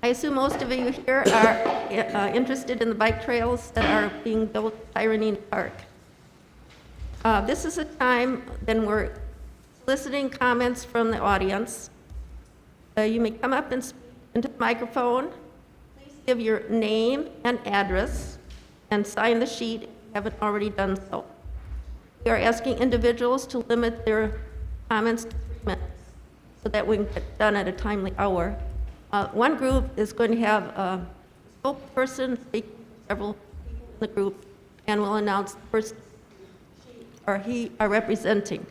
I assume most of you here are interested in the bike trails that are being built at Tyranena Park. This is a time then we're soliciting comments from the audience. You may come up and speak into the microphone. Please give your name and address and sign the sheet if you haven't already done so. We are asking individuals to limit their comments to 3 minutes so that we can get done at a timely hour. One group is going to have a spokesperson speak to several people in the group, and will announce the person she or he are representing.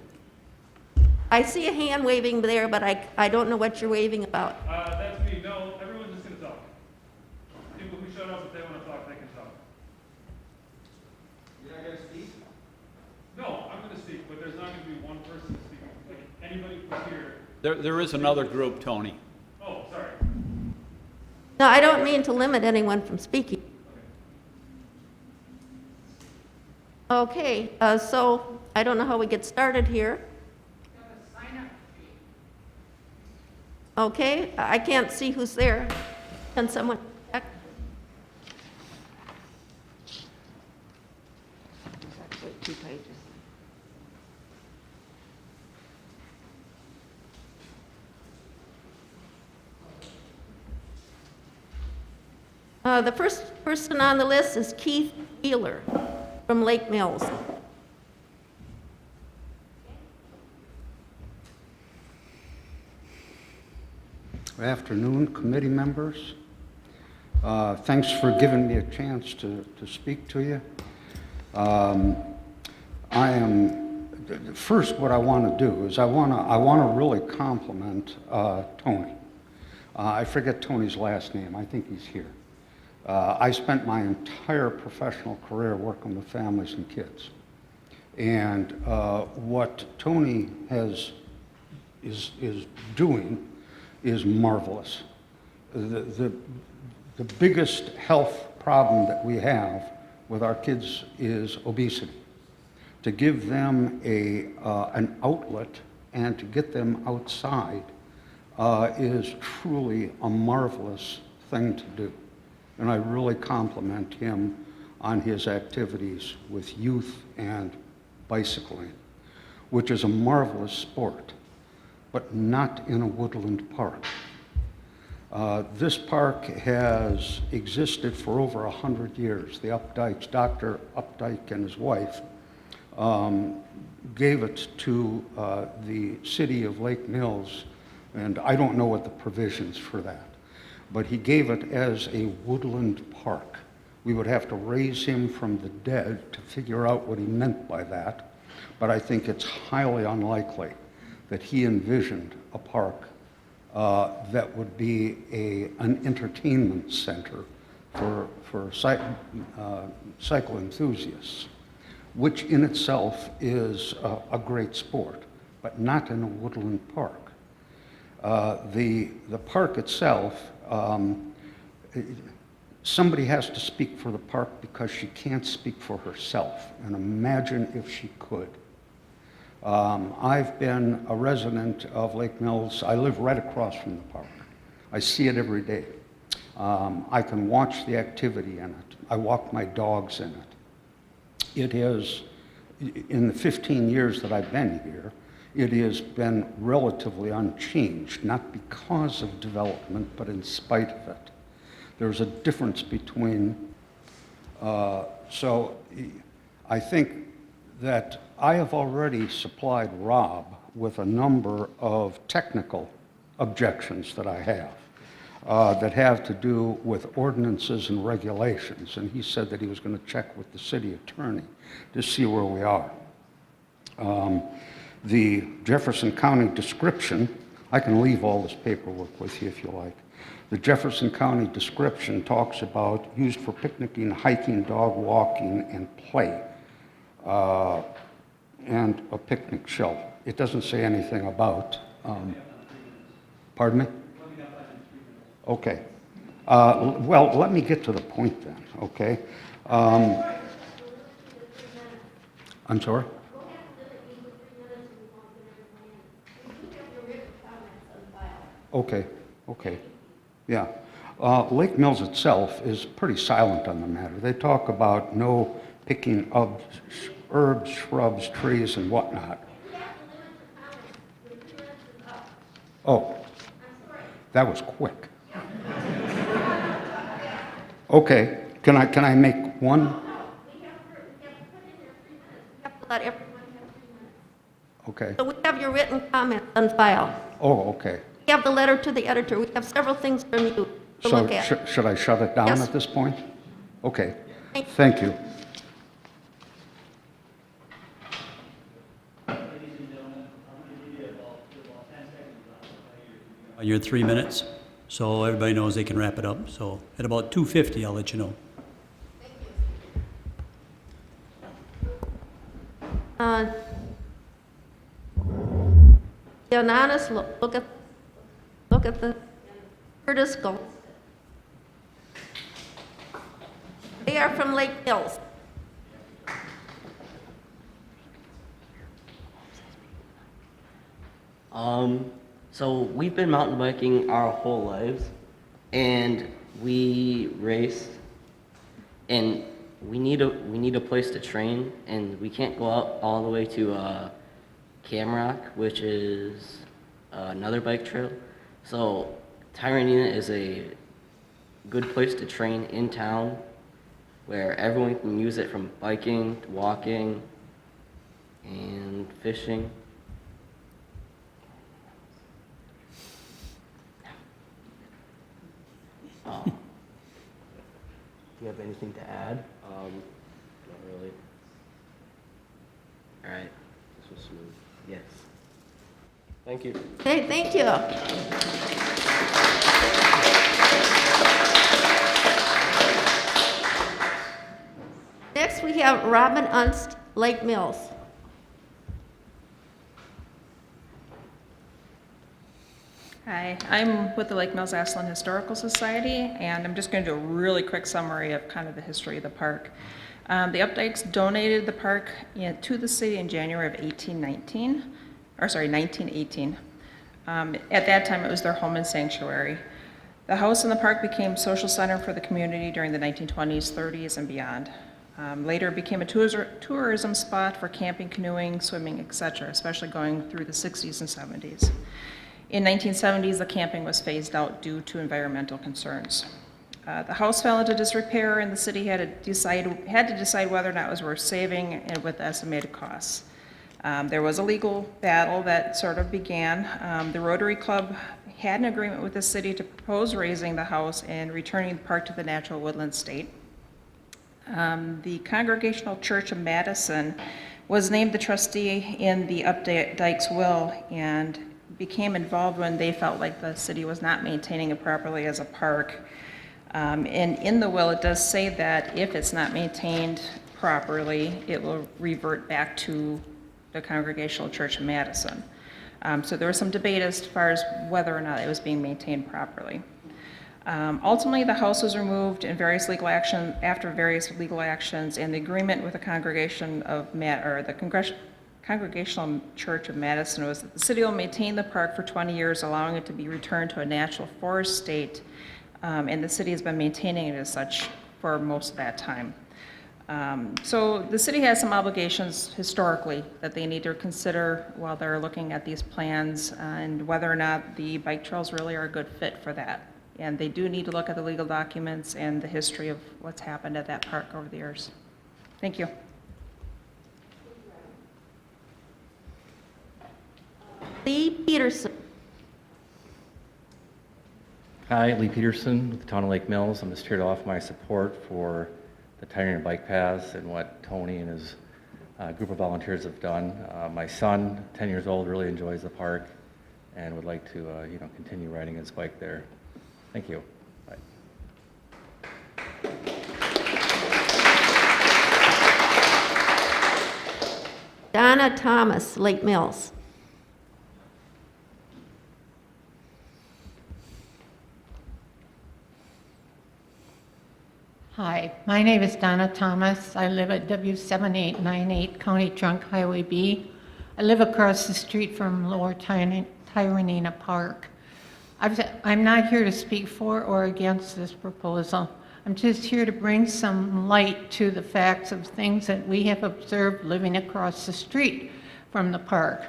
I see a hand waving there, but I don't know what you're waving about. That's me. No, everyone's just going to talk. People who showed up, if they want to talk, they can talk. You're not going to speak? No, I'm going to speak, but there's not going to be one person speaking. Like anybody who's here. There is another group, Tony. Oh, sorry. No, I don't mean to limit anyone from speaking. Okay, so I don't know how we get started here. Okay, I can't see who's there. Can someone check? There's actually 2 pages. The first person on the list is Keith Wheeler from Lake Mills. Good afternoon, committee members. Thanks for giving me a chance to speak to you. First, what I want to do is I want to really compliment Tony. I forget Tony's last name. I think he's here. I spent my entire professional career working with families and kids. And what Tony is doing is marvelous. The biggest health problem that we have with our kids is obesity. To give them an outlet and to get them outside is truly a marvelous thing to do. And I really compliment him on his activities with youth and bicycling, which is a marvelous sport, but not in a woodland park. This park has existed for over 100 years. The Updikes, Dr. Updike and his wife, gave it to the city of Lake Mills, and I don't know what the provisions for that, but he gave it as a woodland park. We would have to raise him from the dead to figure out what he meant by that, but I think it's highly unlikely that he envisioned a park that would be an entertainment center for cycle enthusiasts, which in itself is a great sport, but not in a woodland park. The park itself, somebody has to speak for the park because she can't speak for herself, and imagine if she could. I've been a resident of Lake Mills. I live right across from the park. I see it every day. I can watch the activity in it. I walk my dogs in it. It is, in the 15 years that I've been here, it has been relatively unchanged, not because of development, but in spite of it. There's a difference between, so I think that I have already supplied Rob with a number of technical objections that I have to do with ordinances and regulations, and he said that he was going to check with the city attorney to see where we are. The Jefferson County description, I can leave all this paperwork with you if you like. The Jefferson County description talks about used for picnicking, hiking, dog walking, and play, and a picnic shelf. It doesn't say anything about, pardon me? Okay. Well, let me get to the point then, okay? I'm sorry? Okay, yeah. Lake Mills itself is pretty silent on the matter. They talk about no picking of herbs, shrubs, trees, and whatnot. Oh, that was quick. Okay, can I make one? We have to let everyone have 3 minutes. Okay. So we have your written comment on file. Oh, okay. We have the letter to the editor. We have several things from you to So look at. should I shut it down Yes. at this point? Okay. Thank you. Thank you. Your 3 minutes, so everybody knows they can wrap it up. So at about 2:50, I'll let you know. The anonymous, look at the Curtis Gold. They are from Lake Mills. So we've been mountain biking our whole lives, and we race, and we need a place to train, and we can't go out all the way to Camrock, which is another bike trail. So Tyranena is a good place to train in town, where everyone can use it from biking to walking and fishing. Do you have anything to add? Not really. All right. This was smooth. Yes. Thank you. Okay, thank you. Next, we have Robin Unst, Lake Mills. Hi, I'm with the Lake Mills Ashland Historical Society, and I'm just going to do a really quick summary of kind of the history of the park. The Updikes donated the park to the city in January of 1918. At that time, it was their home and sanctuary. The house in the park became social center for the community during the 1920s, 30s, and beyond. Later, it became a tourism spot for camping, canoeing, swimming, etc., especially going through the 60s and 70s. In 1970s, the camping was phased out due to environmental concerns. The house fell into disrepair, and the city had to decide whether or not it was worth saving and with estimated costs. There was a legal battle that sort of began. The Rotary Club had an agreement with the city to propose raising the house and returning the park to the natural woodland state. The Congregational Church of Madison was named the trustee in the Updike's will and became involved when they felt like the city was not maintaining it properly as a park. And in the will, it does say that if it's not maintained properly, it will revert back to the Congregational Church of Madison. So there was some debate as far as whether or not it was being maintained properly. Ultimately, the house was removed in after various legal actions, and the agreement with the Congregational Church of Madison was that the city will maintain the park for 20 years, allowing it to be returned to a natural forest state, and the city has been maintaining it as such for most of that time. So the city has some obligations historically that they need to consider while they're looking at these plans and whether or not the bike trails really are a good fit for that. And they do need to look at the legal documents and the history of what's happened at that park over the years. Thank you. Lee Peterson. Hi, Lee Peterson with the Town of Lake Mills. I'm just here to offer my support for the Tyranny bike paths and what Tony and his group of volunteers have done. My son, 10 years old, really enjoys the park and would like to continue riding his bike there. Thank you. Bye. Donna Thomas, Lake Mills. Hi, my name is Donna Thomas. I live at W7898 County Trunk Highway B. I live across the street from Lower Tyranena Park. I'm not here to speak for or against this proposal. I'm just here to bring some light to the facts of things that we have observed living across the street from the park.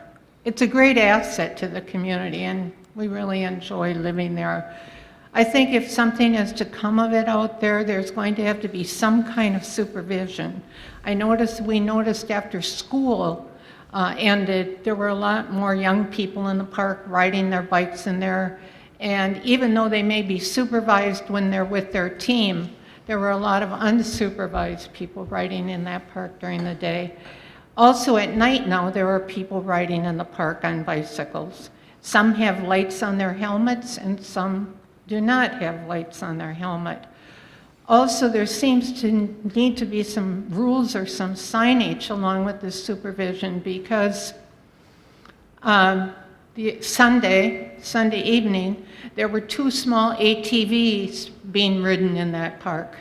It's a great asset to the community, and we really enjoy living there. I think if something is to come of it out there, there's going to have to be some kind of supervision. We noticed after school ended, there were a lot more young people in the park riding their bikes in there. And even though they may be supervised when they're with their team, there were a lot of unsupervised people riding in that park during the day. Also at night now, there are people riding in the park on bicycles. Some have lights on their helmets and some do not have lights on their helmet. Also, there seems to need to be some rules or some signage along with this supervision because the Sunday evening, there were 2 small ATVs being ridden in that park.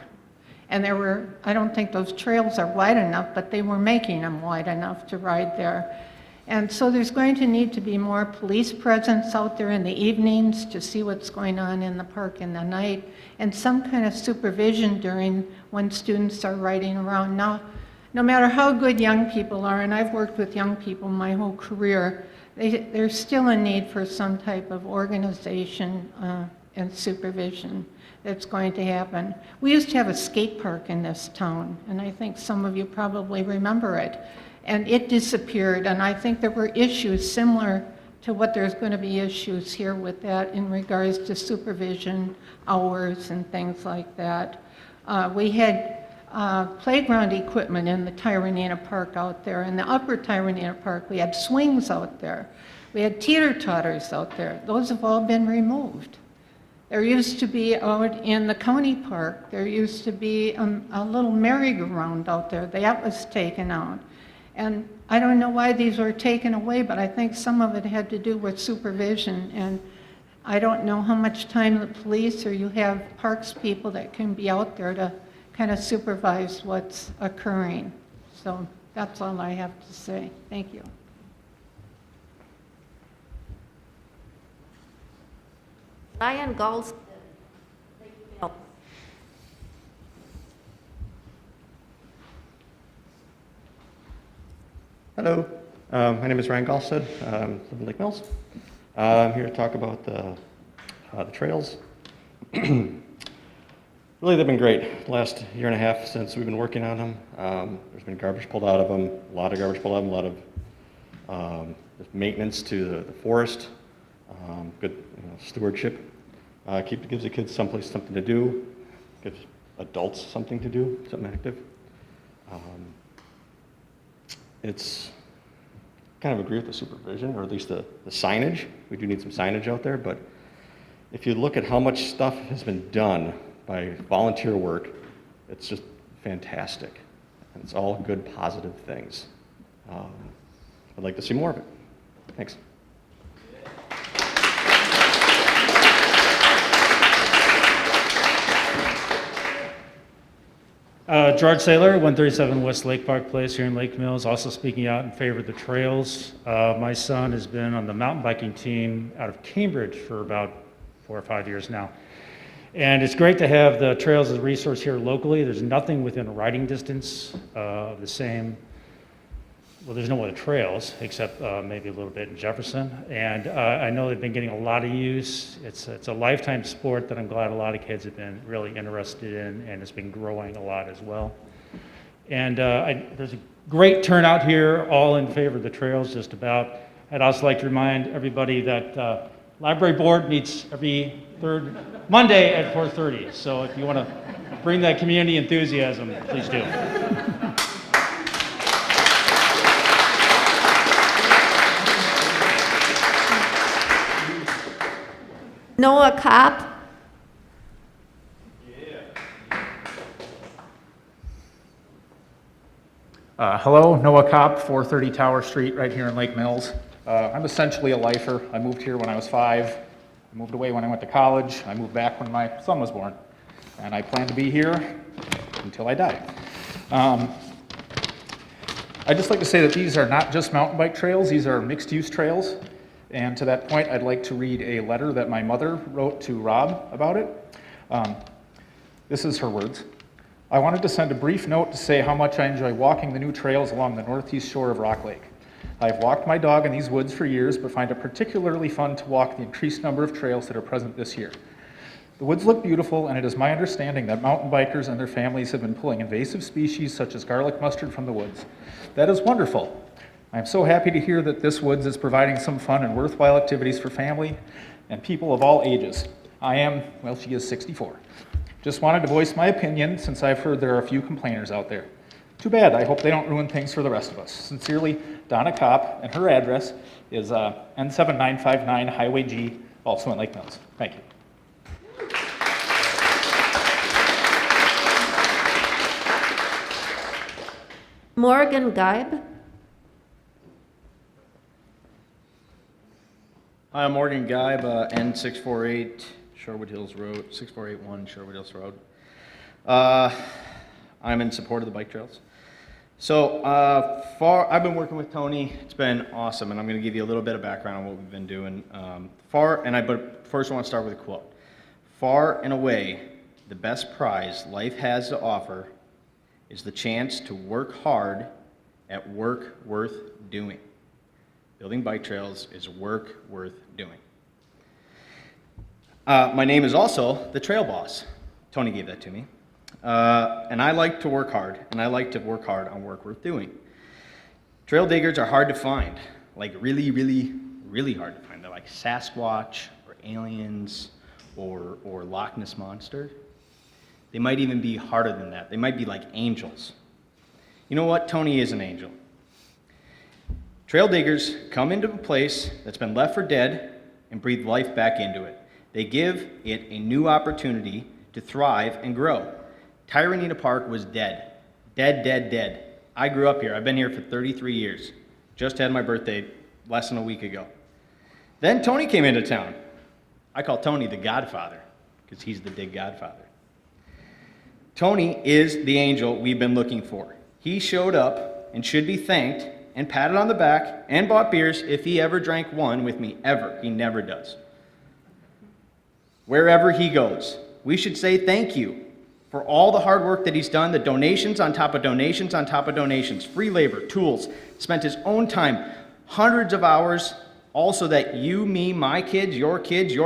And I don't think those trails are wide enough, but they were making them wide enough to ride there. And so there's going to need to be more police presence out there in the evenings to see what's going on in the park in the night, and some kind of supervision during when students are riding around. Now, no matter how good young people are, and I've worked with young people my whole career, there's still a need for some type of organization and supervision that's going to happen. We used to have a skate park in this town, and I think some of you probably remember it. And it disappeared, and I think there were issues similar to what there's going to be issues here with that in regards to supervision hours and things like that. We had playground equipment in the Tyranena Park out there. In the upper Tyranena Park, we had swings out there. We had teeter-totters out there. Those have all been removed. There used to be out in the county park, there used to be a little merry-go-round out there. That was taken out. And I don't know why these were taken away, but I think some of it had to do with supervision. And I don't know how much time the police or you have parks people that can be out there to kind of supervise what's occurring. So that's all I have to say. Thank you. Ryan Galls. Hello, my name is Ryan Galstead. I live in Lake Mills. I'm here to talk about the trails. Really, they've been great. The last year and a half since we've been working on them. There's been garbage pulled out of them, a lot of garbage pulled out of them, a lot of just maintenance to the forest, good stewardship. Gives the kids something to do, gives adults something to do, something active. It's kind of agree with the supervision, or at least the signage. We do need some signage out there, but if you look at how much stuff has been done by volunteer work, it's just fantastic. And it's all good, positive things. I'd like to see more of it. Thanks. George Saylor, 137 West Lake Park Place here in Lake Mills, also speaking out in favor of the trails. My son has been on the mountain biking team out of Cambridge for about 4 or 5 years now. And it's great to have the trails as a resource here locally. There's nothing within a riding distance of the same. Well, there's no other trails except maybe a little bit in Jefferson. And I know they've been getting a lot of use. It's a lifetime sport that I'm glad a lot of kids have been really interested in, and it's been growing a lot as well. And there's a great turnout here, all in favor of the trails, just about. I'd also like to remind everybody that library board meets every third Monday at 4:30. So if you want to bring that community enthusiasm, please do. Noah Kopp. Hello, Noah Kopp, 430 Tower Street, right here in Lake Mills. I'm essentially a lifer. I moved here when I was 5. I moved away when I went to college. I moved back when my son was born. And I plan to be here until I die. I'd just like to say that these are not just mountain bike trails. These are mixed-use trails. And to that point, I'd like to read a letter that my mother wrote to Rob about it. This is her words. I wanted to send a brief note to say how much I enjoy walking the new trails along the northeast shore of Rock Lake. I've walked my dog in these woods for years, but find it particularly fun to walk the increased number of trails that are present this year. The woods look beautiful, and it is my understanding that mountain bikers and their families have been pulling invasive species such as garlic mustard from the woods. That is wonderful. I am so happy to hear that this woods is providing some fun and worthwhile activities for family and people of all ages. She is 64. Just wanted to voice my opinion since I've heard there are a few complainers out there. Too bad. I hope they don't ruin things for the rest of us. Sincerely, Donna Kopp, and her address is N7959 Highway G, also in Lake Mills. Thank you. Morgan Geib. Hi, I'm Morgan Geib, N648 Shorewood Hills Road, 6481 Shorewood Hills Road. I'm in support of the bike trails. So I've been working with Tony. It's been awesome, and I'm going to give you a little bit of background on what we've been doing. But first I want to start with a quote. Far and away, the best prize life has to offer is the chance to work hard at work worth doing. Building bike trails is work worth doing. My name is also the Trail Boss. Tony gave that to me. And I like to work hard, and I like to work hard on work worth doing. Trail diggers are hard to find, like really, really, really hard to find. They're like Sasquatch or aliens or Loch Ness Monster. They might even be harder than that. They might be like angels. You know what? Tony is an angel. Trail diggers come into a place that's been left for dead and breathe life back into it. They give it a new opportunity to thrive and grow. Tyranena Park was dead. Dead, dead, dead. I grew up here. I've been here for 33 years. Just had my birthday less than a week ago. Then Tony came into town. I call Tony the Godfather because he's the dig Godfather. Tony is the angel we've been looking for. He showed up and should be thanked and patted on the back and bought beers if he ever drank one with me, ever. He never does. Wherever he goes, we should say thank you for all the hard work that he's done, the donations on top of donations on top of donations, free labor, tools, spent his own time, hundreds of hours, also that you, me, my kids, your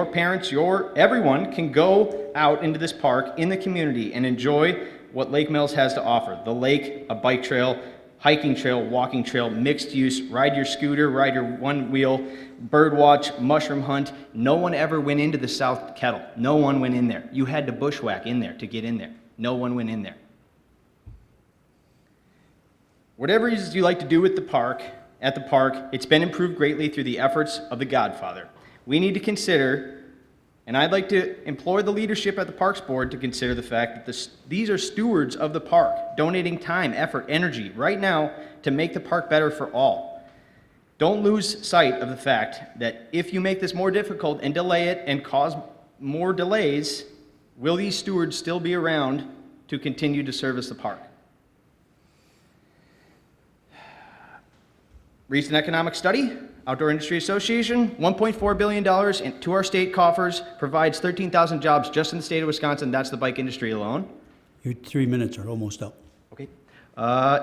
parents, everyone can go out into this park in the community and enjoy what Lake Mills has to offer. The lake, a bike trail, hiking trail, walking trail, mixed use, ride your scooter, ride your one wheel, bird watch, mushroom hunt. No one ever went into the South Kettle. No one went in there. You had to bushwhack in there to get in there. No one went in there. Whatever it is you like to do at the park, it's been improved greatly through the efforts of the Godfather. We need to consider, and I'd like to implore the leadership at the Parks Board to consider the fact that these are stewards of the park, donating time, effort, energy right now to make the park better for all. Don't lose sight of the fact that if you make this more difficult and delay it and cause more delays, will these stewards still be around to continue to service the park? Recent economic study, Outdoor Industry Association, $1.4 billion to our state coffers, provides 13,000 jobs just in the state of Wisconsin. That's the bike industry alone. Your 3 minutes are almost up. Okay.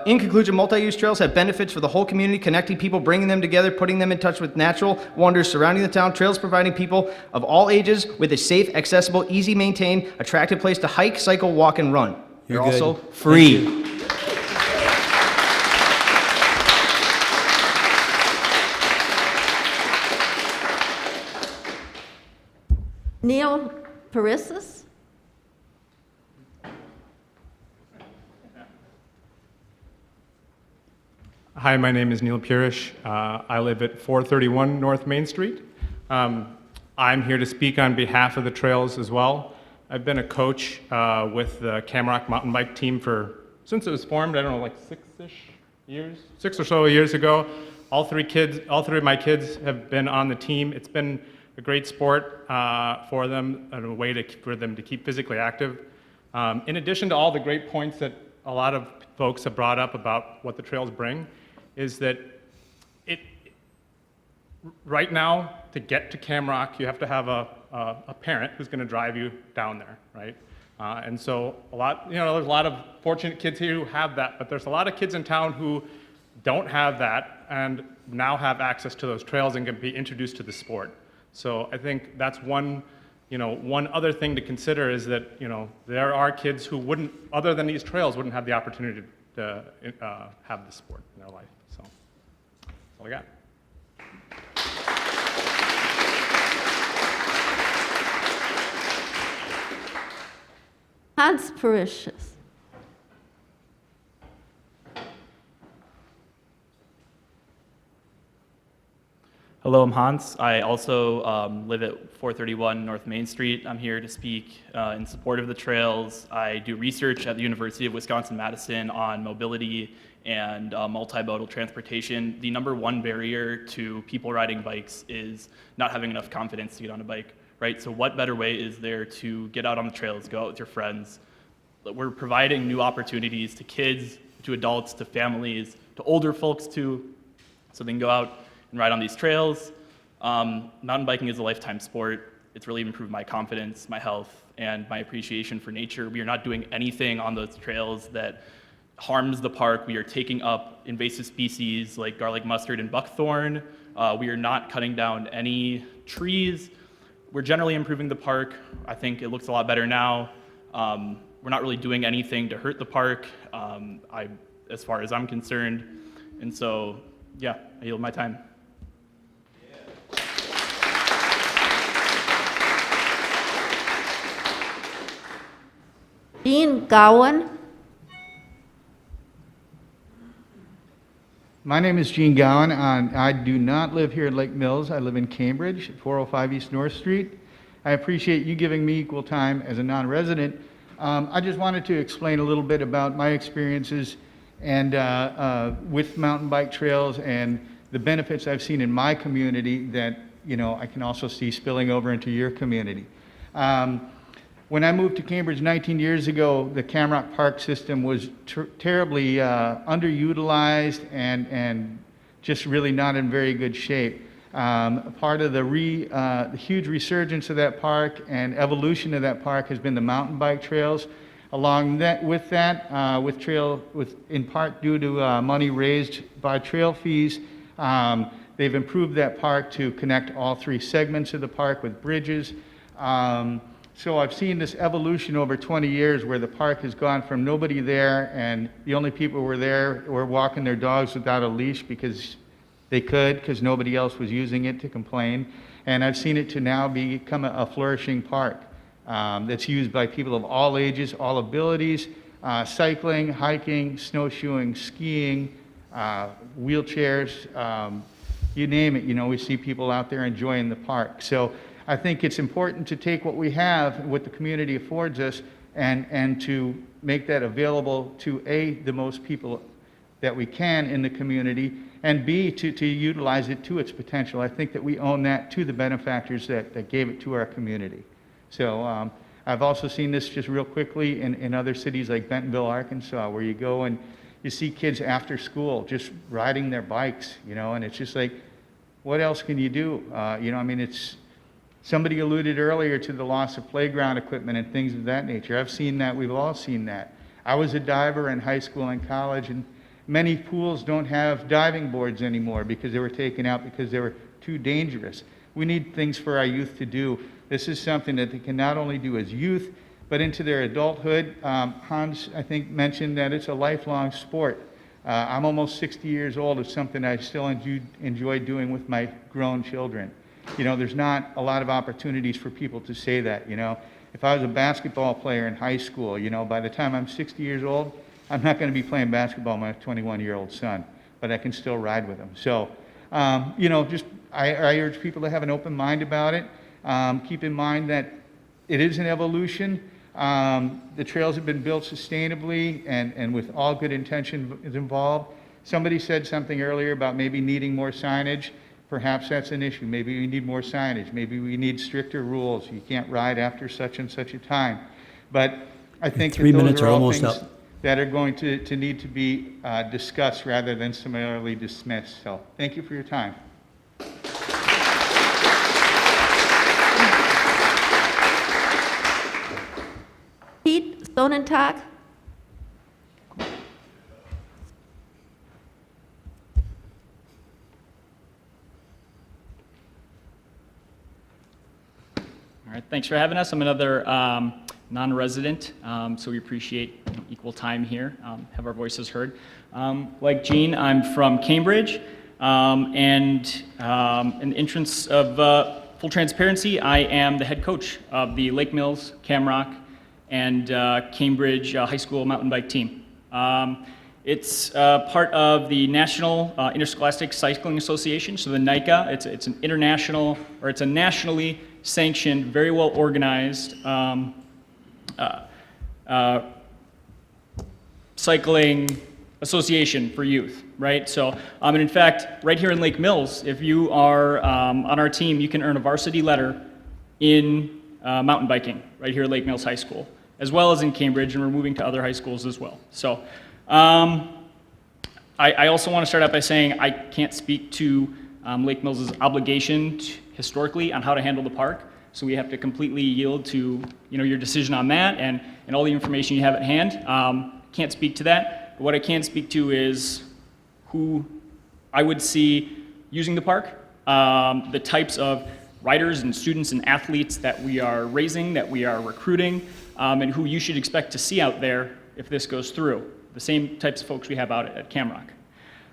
In conclusion, multi-use trails have benefits for the whole community, connecting people, bringing them together, putting them in touch with natural wonders surrounding the town. Trails providing people of all ages with a safe, accessible, easy maintained, attractive place to hike, cycle, walk, and run. They're also free. Neil Parissis. Hi, my name is Neil Purish. I live at 431 North Main Street. I'm here to speak on behalf of the trails as well. I've been a coach with the Camrock mountain bike team since it was formed, I don't know, like 6 or so years ago. All three of my kids have been on the team. It's been a great sport for them and a way for them to keep physically active. In addition to all the great points that a lot of folks have brought up about what the trails bring, is that right now, to get to Camrock, you have to have a parent who's going to drive you down there, right? And so there's a lot of fortunate kids here who have that, but there's a lot of kids in town who don't have that and now have access to those trails and can be introduced to the sport. So I think that's one other thing to consider is that, there are kids who wouldn't, other than these trails, wouldn't have the opportunity to have the sport in their life. So that's all I got. Hans Parishus. Hello, I'm Hans. I also live at 431 North Main Street. I'm here to speak in support of the trails. I do research at the University of Wisconsin-Madison on mobility and multimodal transportation. The number one barrier to people riding bikes is not having enough confidence to get on a bike, right? So what better way is there to get out on the trails, go out with your friends? We're providing new opportunities to kids, to adults, to families, to older folks too, so they can go out and ride on these trails. Mountain biking is a lifetime sport. It's really improved my confidence, my health, and my appreciation for nature. We are not doing anything on those trails that harms the park. We are taking up invasive species like garlic mustard and buckthorn. We are not cutting down any trees. We're generally improving the park. I think it looks a lot better now. We're not really doing anything to hurt the park, as far as I'm concerned. And so, yeah, I yield my time. Dean Gowan. My name is Gene Gowan. I do not live here in Lake Mills. I live in Cambridge at 405 East North Street. I appreciate you giving me equal time as a non-resident. I just wanted to explain a little bit about my experiences and with mountain bike trails and the benefits I've seen in my community that I can also see spilling over into your community. When I moved to Cambridge 19 years ago, the Camrock Park system was terribly underutilized and just really not in very good shape. Part of the huge resurgence of that park and evolution of that park has been the mountain bike trails. Along with in part due to money raised by trail fees, they've improved that park to connect all three segments of the park with bridges. So I've seen this evolution over 20 years where the park has gone from nobody there and the only people who were there were walking their dogs without a leash because they could, because nobody else was using it to complain. And I've seen it to now become a flourishing park that's used by people of all ages, all abilities, cycling, hiking, snowshoeing, skiing, wheelchairs, you name it. We see people out there enjoying the park. So I think it's important to take what we have, what the community affords us, and to make that available to A, the most people that we can in the community, and B, to utilize it to its potential. I think that we own that to the benefactors that gave it to our community. So I've also seen this just real quickly in other cities like Bentonville, Arkansas, where you go and you see kids after school just riding their bikes, and it's just like, what else can you do? It's, somebody alluded earlier to the loss of playground equipment and things of that nature. I've seen that. We've all seen that. I was a diver in high school and college, and many pools don't have diving boards anymore because they were taken out because they were too dangerous. We need things for our youth to do. This is something that they can not only do as youth, but into their adulthood. Hans, I think, mentioned that it's a lifelong sport. I'm almost 60 years old. It's something I still enjoy doing with my grown children. There's not a lot of opportunities for people to say that. If I was a basketball player in high school, by the time I'm 60 years old, I'm not going to be playing basketball with my 21-year-old son, but I can still ride with him. So, I urge people to have an open mind about it. Keep in mind that it is an evolution. The trails have been built sustainably and with all good intention is involved. Somebody said something earlier about maybe needing more signage. Perhaps that's an issue. Maybe we need more signage. Maybe we need stricter rules. You can't ride after such and such a time. But I think that those are all things that are going to need to be discussed rather than summarily dismissed. So thank you for your time. Pete Stonentak. All right, thanks for having us. I'm another non-resident, so we appreciate equal time here, have our voices heard. Like Jean, I'm from Cambridge, and in the entrance of full transparency, I am the head coach of the Lake Mills, Camrock, and Cambridge High School mountain bike team. It's part of the National Interscholastic Cycling Association, so the NICA. It's an international, or it's a nationally sanctioned, very well organized cycling association for youth, right? So, and in fact, right here in Lake Mills, if you are on our team, you can earn a varsity letter in mountain biking right here at Lake Mills High School, as well as in Cambridge, and we're moving to other high schools as well. So, I also want to start out by saying I can't speak to Lake Mills' obligation historically on how to handle the park, so we have to completely yield to your decision on that and all the information you have at hand. Can't speak to that, but what I can speak to is who I would see using the park, the types of riders and students and athletes that we are raising, that we are recruiting, and who you should expect to see out there if this goes through. The same types of folks we have out at Camrock.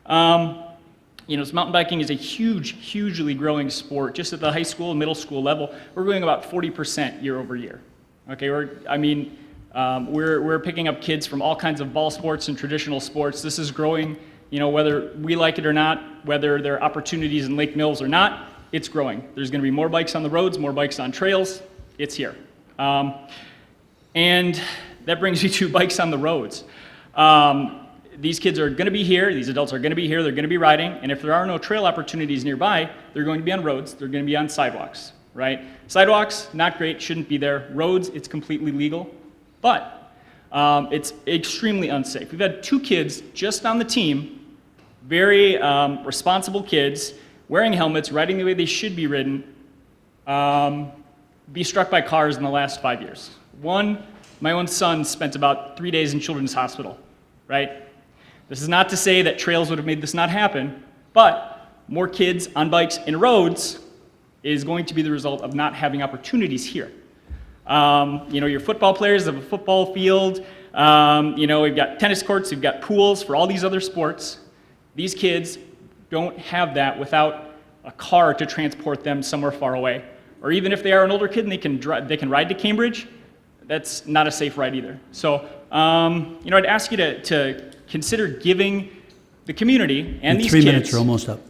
So mountain biking is a hugely growing sport. Just at the high school and middle school level, we're growing about 40% year over year. Okay, we're picking up kids from all kinds of ball sports and traditional sports. This is growing, whether we like it or not, whether there are opportunities in Lake Mills or not, it's growing. There's going to be more bikes on the roads, more bikes on trails. It's here. And that brings me to bikes on the roads. These kids are going to be here, these adults are going to be here, they're going to be riding, and if there are no trail opportunities nearby, they're going to be on roads, they're going to be on sidewalks, right? Sidewalks, not great, shouldn't be there. Roads, it's completely legal, but it's extremely unsafe. We've had 2 kids just on the team, very responsible kids, wearing helmets, riding the way they should be ridden, be struck by cars in the last 5 years. One, my own son spent about 3 days in Children's Hospital, right? This is not to say that trails would have made this not happen, but more kids on bikes in roads is going to be the result of not having opportunities here. Your football players have a football field, we've got tennis courts, we've got pools for all these other sports. These kids don't have that without a car to transport them somewhere far away. Or even if they are an older kid and they can ride to Cambridge, that's not a safe ride either. So, I'd ask you to consider giving the community and these 3 kids minutes are almost up.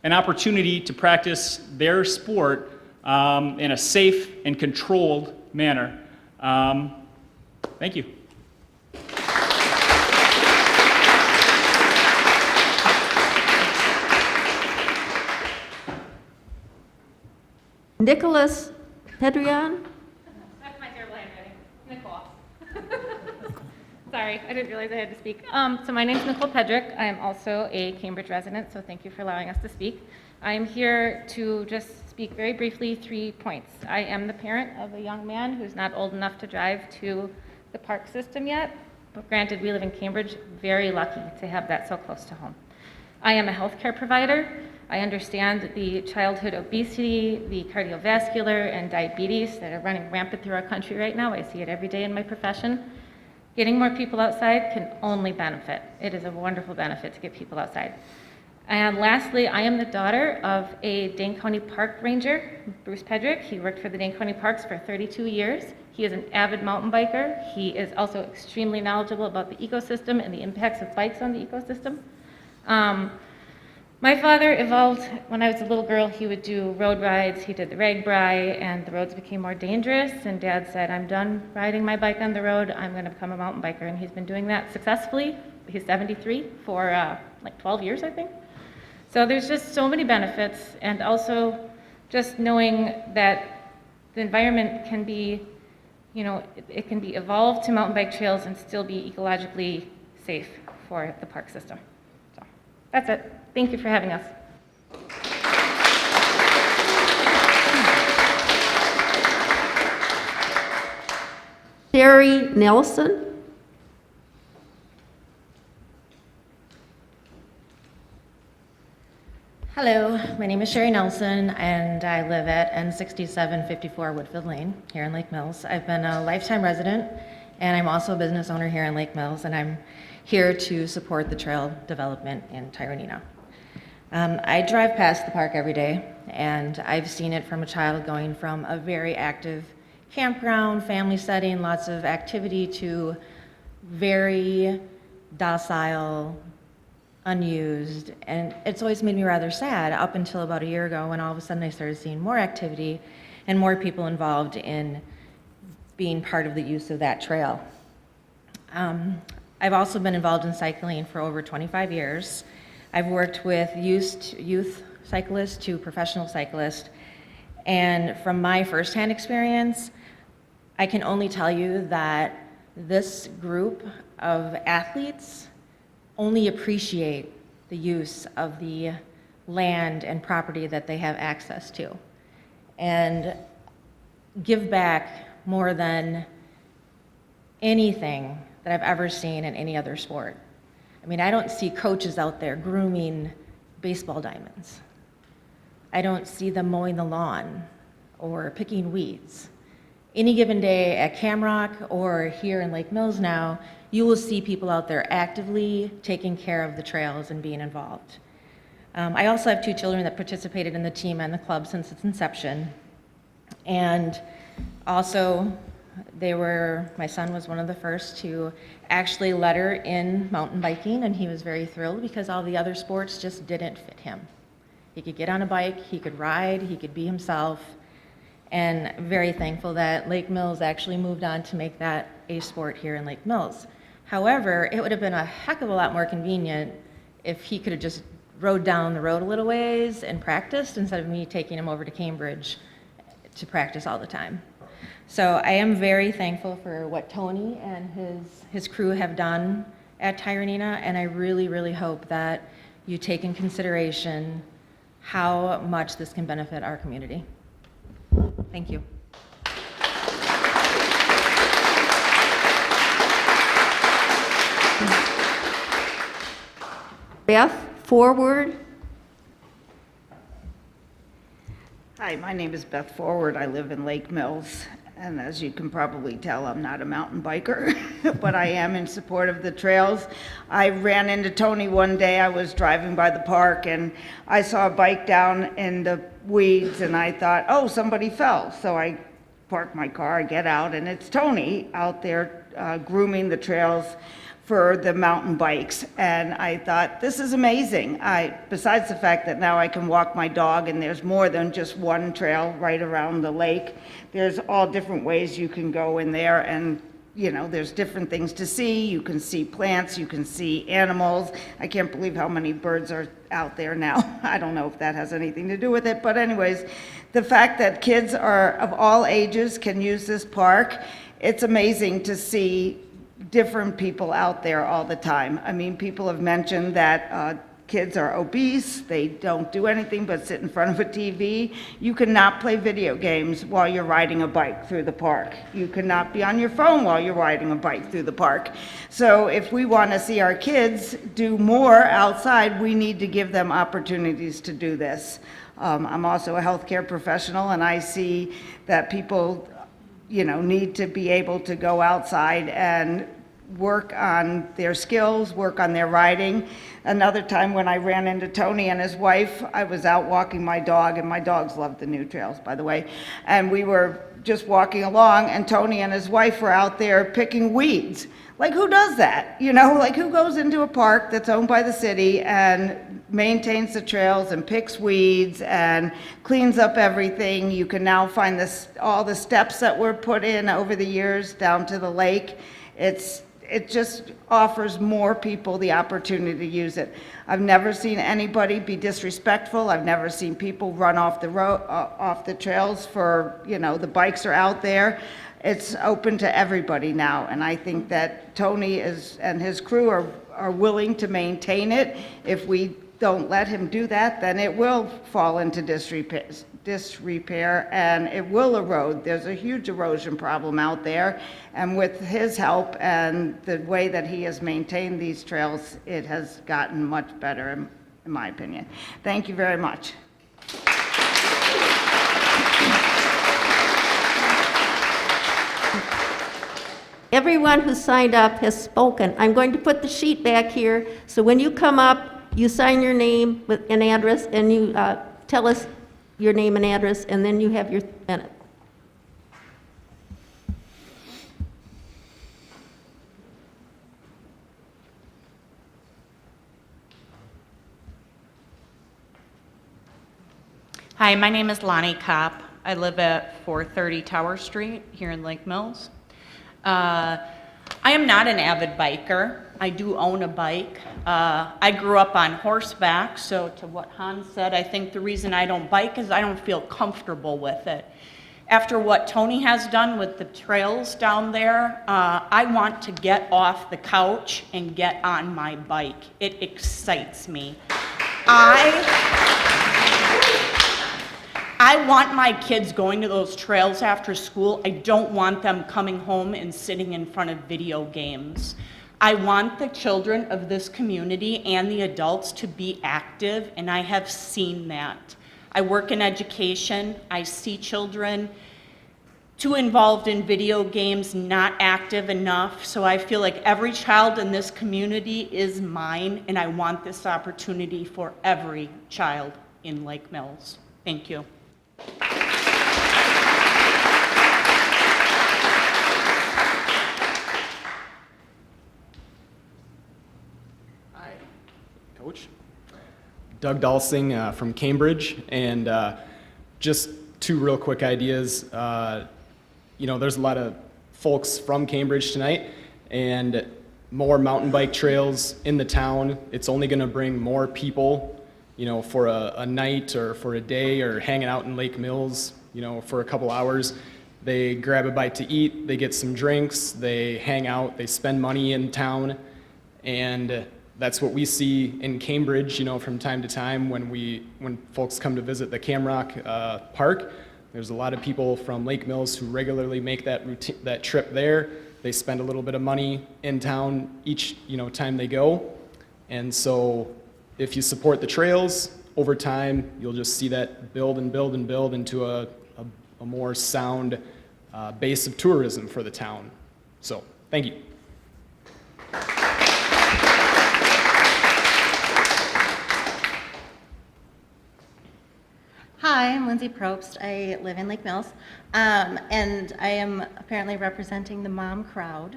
an opportunity to practice their sport in a safe and controlled manner. Thank you. Nicholas Pedrion. That's my terrible handwriting. Nicole. Sorry, I didn't realize I had to speak. So my name is Nicole Patrick. I am also a Cambridge resident, so thank you for allowing us to speak. I am here to just speak very briefly 3 points. I am the parent of a young man who's not old enough to drive to the park system yet, but granted, we live in Cambridge, very lucky to have that so close to home. I am a healthcare provider. I understand the childhood obesity, the cardiovascular, and diabetes that are running rampant through our country right now. I see it every day in my profession. Getting more people outside can only benefit. It is a wonderful benefit to get people outside. And lastly, I am the daughter of a Dane County Park Ranger, Bruce Patrick. He worked for the Dane County Parks for 32 years. He is an avid mountain biker. He is also extremely knowledgeable about the ecosystem and the impacts of bikes on the ecosystem. My father evolved, when I was a little girl, he would do road rides, he did the RAGBRAI, and the roads became more dangerous, and Dad said, I'm done riding my bike on the road, I'm gonna become a mountain biker, and he's been doing that successfully. He's 73 for like 12 years, I think. So there's just so many benefits, and also just knowing that the environment can be, it can be evolved to mountain bike trails and still be ecologically safe for the park system. So that's it. Thank you for having us. Sherry Nelson. Hello, my name is Sherry Nelson, and I live at N6754 Woodfield Lane here in Lake Mills. I've been a lifetime resident, and I'm also a business owner here in Lake Mills, and I'm here to support the trail development in Tyranena. I drive past the park every day, and I've seen it from a child going from a very active campground, family setting, lots of activity, to very docile, unused, and it's always made me rather sad up until about a year ago when all of a sudden I started seeing more activity and more people involved in being part of the use of that trail. I've also been involved in cycling for over 25 years. I've worked with youth cyclists to professional cyclists, and from my firsthand experience, I can only tell you that this group of athletes only appreciate the use of the land and property that they have access to, and give back more than anything that I've ever seen in any other sport. I mean, I don't see coaches out there grooming baseball diamonds. I don't see them mowing the lawn or picking weeds. Any given day at Camrock or here in Lake Mills now, you will see people out there actively taking care of the trails and being involved. I also have 2 children that participated in the team and the club since its inception. And also, my son was one of the first to actually letter in mountain biking, and he was very thrilled because all the other sports just didn't fit him. He could get on a bike, he could ride, he could be himself, and very thankful that Lake Mills actually moved on to make that a sport here in Lake Mills. However, it would have been a heck of a lot more convenient if he could have just rode down the road a little ways and practiced instead of me taking him over to Cambridge to practice all the time. So I am very thankful for what Tony and his crew have done at Tyranena, and I really, really hope that you take in consideration how much this can benefit our community. Thank you. Beth Forward. Hi, my name is Beth Forward. I live in Lake Mills, and as you can probably tell, I'm not a mountain biker, but I am in support of the trails. I ran into Tony one day. I was driving by the park, and I saw a bike down in the weeds, and I thought, oh, somebody fell. So I park my car, I get out, and it's Tony out there grooming the trails for the mountain bikes. And I thought, this is amazing. Besides the fact that now I can walk my dog, and there's more than just one trail right around the lake. There's all different ways you can go in there, and there's different things to see. You can see plants, you can see animals. I can't believe how many birds are out there now. I don't know if that has anything to do with it, but anyways, the fact that kids of all ages can use this park, it's amazing to see different people out there all the time. I mean, people have mentioned that kids are obese, they don't do anything but sit in front of a TV. You cannot play video games while you're riding a bike through the park. You cannot be on your phone while you're riding a bike through the park. So if we want to see our kids do more outside, we need to give them opportunities to do this. I'm also a healthcare professional, and I see that people need to be able to go outside and work on their skills, work on their riding. Another time when I ran into Tony and his wife, I was out walking my dog, and my dogs love the new trails, by the way, and we were just walking along, and Tony and his wife were out there picking weeds. Like, who does that? Like, who goes into a park that's owned by the city and maintains the trails and picks weeds and cleans up everything? You can now find all the steps that were put in over the years down to the lake. It just offers more people the opportunity to use it. I've never seen anybody be disrespectful. I've never seen people run off the trails for, the bikes are out there. It's open to everybody now, and I think that Tony and his crew are willing to maintain it. If we don't let him do that, then it will fall into disrepair, and it will erode. There's a huge erosion problem out there, and with his help and the way that he has maintained these trails, it has gotten much better, in my opinion. Thank you very much. Everyone who signed up has spoken. I'm going to put the sheet back here, so when you come up, you sign your name with an address, and you tell us your name and address, and then you have your minute. Hi, my name is Lonnie Kopp. I live at 430 Tower Street here in Lake Mills. I am not an avid biker. I do own a bike. I grew up on horseback, so to what Hans said, I think the reason I don't bike is I don't feel comfortable with it. After what Tony has done with the trails down there, I want to get off the couch and get on my bike. It excites me. I want my kids going to those trails after school. I don't want them coming home and sitting in front of video games. I want the children of this community and the adults to be active, and I have seen that. I work in education. I see children too involved in video games, not active enough. So I feel like every child in this community is mine, and I want this opportunity for every child in Lake Mills. Thank you. Hi, Coach. Doug Dalsing from Cambridge, and just two real quick ideas. There's a lot of folks from Cambridge tonight, and more mountain bike trails in the town. It's only going to bring more people for a night or for a day or hanging out in Lake Mills, for a couple hours. They grab a bite to eat, they get some drinks, they hang out, they spend money in town, and that's what we see in Cambridge, from time to time when folks come to visit the Camrock Park. There's a lot of people from Lake Mills who regularly make that trip there. They spend a little bit of money in town each time they go, and so if you support the trails, over time, you'll just see that build and build and build into a more sound base of tourism for the town. So, thank you. Hi, I'm Lindsey Probst. I live in Lake Mills, and I am apparently representing the mom crowd.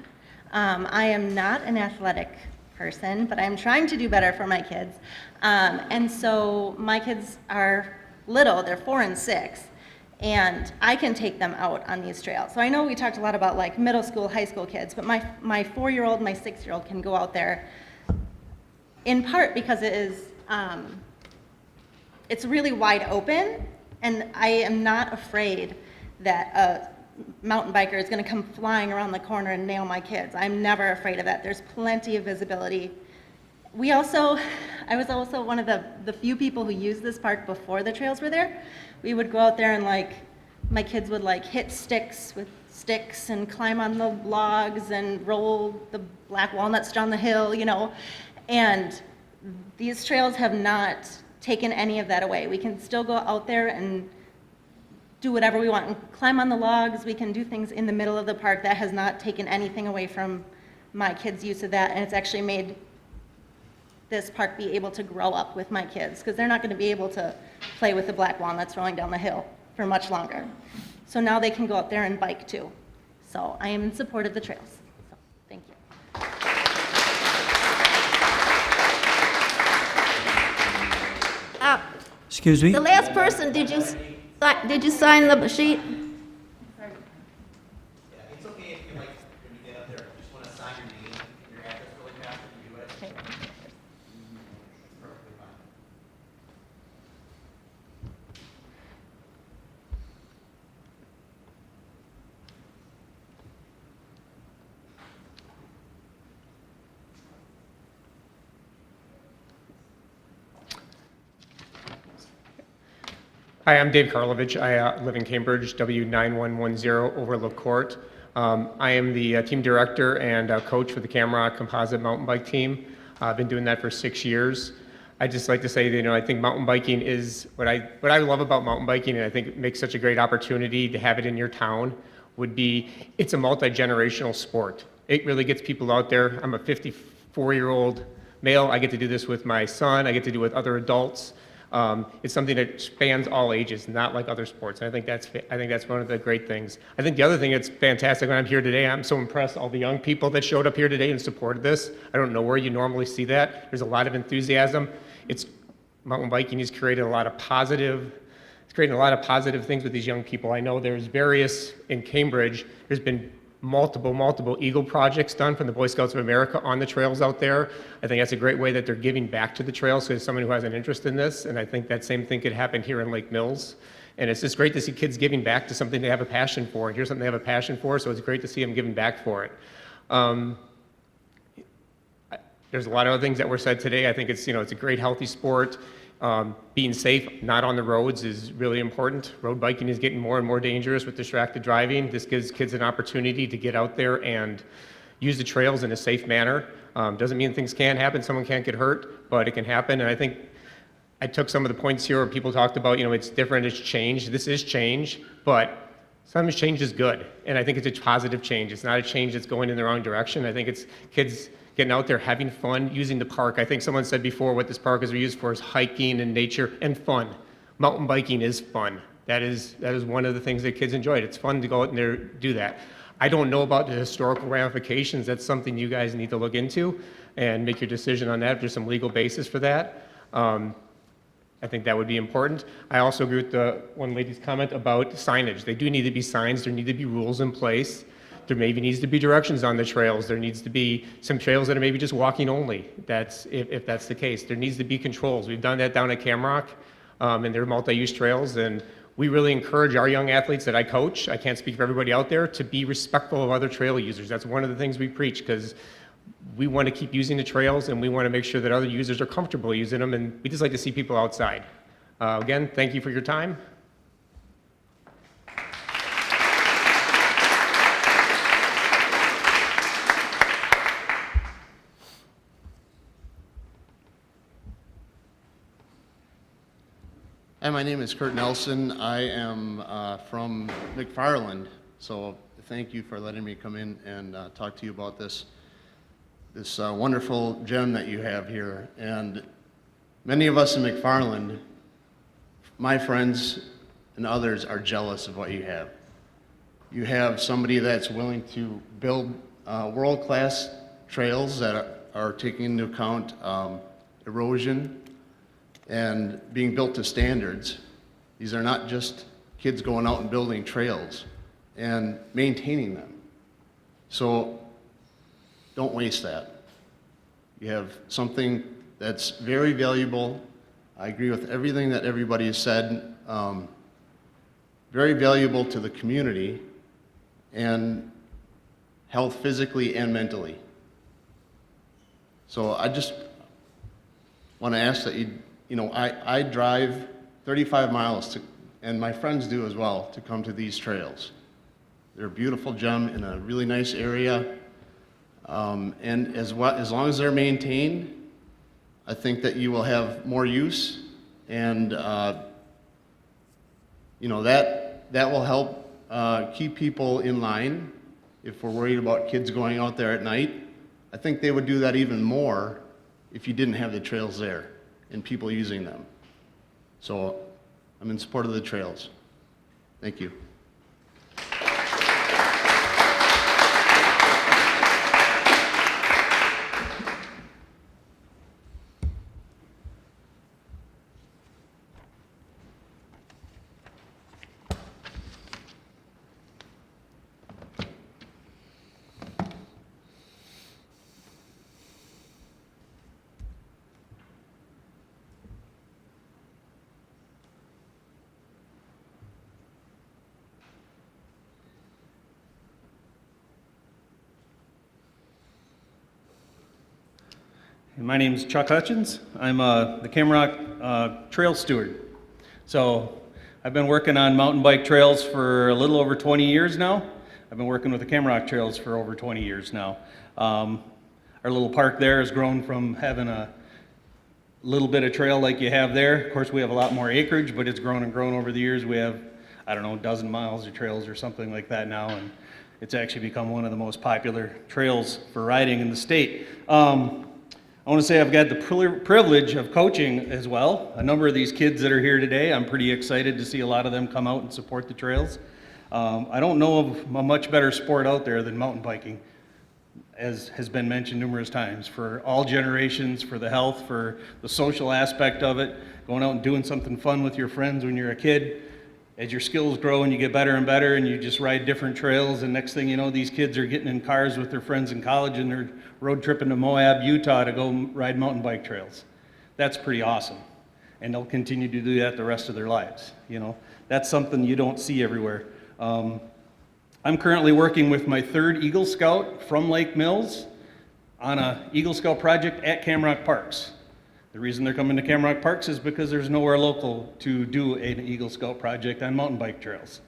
I am not an athletic person, but I'm trying to do better for my kids. And so my kids are little, they're 4 and 6, and I can take them out on these trails. So I know we talked a lot about like middle school, high school kids, but my 4-year-old, my 6-year-old can go out there in part because it is, it's really wide open, and I am not afraid that a mountain biker is going to come flying around the corner and nail my kids. I'm never afraid of that. There's plenty of visibility. I was also one of the few people who used this park before the trails were there. We would go out there and my kids would hit sticks with sticks and climb on the logs and roll the black walnuts down the hill, and these trails have not taken any of that away. We can still go out there and do whatever we want and climb on the logs. We can do things in the middle of the park. That has not taken anything away from my kids' use of that, and it's actually made this park be able to grow up with my kids, because they're not going to be able to play with the black walnuts rolling down the hill for much longer. So now they can go out there and bike too. So I am in support of the trails. So thank you. Excuse me? The last person, did you sign the sheet? It's okay if you when you get up there, just want to sign your name and your address really fast when you do it. Okay. It's perfectly fine. Hi, I'm Dave Karlovich. I live in Cambridge, W9110 Overlook Court. I am the team director and coach for the Camrock Composite Mountain Bike team. I've been doing that for 6 years. I'd just like to say that, you know, I think mountain biking is what I love about mountain biking, and I think it makes such a great opportunity to have it in your town, would be it's a multi-generational sport. It really gets people out there. I'm a 54-year-old male. I get to do this with my son. I get to do it with other adults. It's something that spans all ages, not like other sports. And I think that's one of the great things. I think the other thing that's fantastic when I'm here today, I'm so impressed all the young people that showed up here today and supported this. I don't know where you normally see that. There's a lot of enthusiasm. Mountain biking has created a lot of positive. It's creating a lot of positive things with these young people. I know there's various in Cambridge. There's been multiple Eagle projects done from the Boy Scouts of America on the trails out there. I think that's a great way that they're giving back to the trails because someone who has an interest in this, and I think that same thing could happen here in Lake Mills. And it's just great to see kids giving back to something they have a passion for. And here's something they have a passion for, so it's great to see them giving back for it. There's a lot of other things that were said today. I think it's a great healthy sport. Being safe, not on the roads, is really important. Road biking is getting more and more dangerous with distracted driving. This gives kids an opportunity to get out there and use the trails in a safe manner. Doesn't mean things can't happen, someone can't get hurt, but it can happen. And I think I took some of the points here where people talked about, it's different, it's change. This is change, but sometimes change is good. And I think it's a positive change. It's not a change that's going in the wrong direction. I think it's kids getting out there, having fun, using the park. I think someone said before what this park is used for is hiking and nature and fun. Mountain biking is fun. That is one of the things that kids enjoy. It's fun to go out and there do that. I don't know about the historical ramifications. That's something you guys need to look into and make your decision on that if there's some legal basis for that. I think that would be important. I also agree with the one lady's comment about signage. They do need to be signs. There need to be rules in place. There maybe needs to be directions on the trails. There needs to be some trails that are maybe just walking only. If that's the case. There needs to be controls. We've done that down at Camrock, and they're multi-use trails. And we really encourage our young athletes that I coach, I can't speak for everybody out there, to be respectful of other trail users. That's one of the things we preach, because we want to keep using the trails, and we want to make sure that other users are comfortable using them, and we just like to see people outside. Again, thank you for your time. Hi, my name is Kurt Nelson. I am from McFarland, so thank you for letting me come in and talk to you about this wonderful gem that you have here. And many of us in McFarland, my friends and others, are jealous of what you have. You have somebody that's willing to build world-class trails that are taking into account erosion and being built to standards. These are not just kids going out and building trails and maintaining them. So don't waste that. You have something that's very valuable. I agree with everything that everybody has said. Very valuable to the community and health physically and mentally. So I just want to ask that I drive 35 miles and my friends do as well, to come to these trails. They're a beautiful gem in a really nice area. And as long as they're maintained, I think that you will have more use, and that will help keep people in line. If we're worried about kids going out there at night, I think they would do that even more if you didn't have the trails there and people using them. So I'm in support of the trails. Thank you. My name is Chuck Hutchins. I'm the Camrock Trail Steward. So I've been working on mountain bike trails for a little over 20 years now. I've been working with the Camrock Trails for over 20 years now. Our little park there has grown from having a little bit of trail like you have there. Of course, we have a lot more acreage, but it's grown and grown over the years. We have, I don't know, a dozen miles of trails or something like that now, and it's actually become one of the most popular trails for riding in the state. I want to say I've got the privilege of coaching as well. A number of these kids that are here today, I'm pretty excited to see a lot of them come out and support the trails. I don't know of a much better sport out there than mountain biking, as has been mentioned numerous times, for all generations, for the health, for the social aspect of it, going out and doing something fun with your friends when you're a kid. As your skills grow and you get better and better and you just ride different trails, and next thing you know, these kids are getting in cars with their friends in college and they're road tripping to Moab, Utah to go ride mountain bike trails. That's pretty awesome. And they'll continue to do that the rest of their lives. You know, that's something you don't see everywhere. I'm currently working with my third Eagle Scout from Lake Mills on a Eagle Scout project at Camrock Parks. The reason they're coming to Camrock Parks is because there's nowhere local to do an Eagle Scout project on mountain bike trails.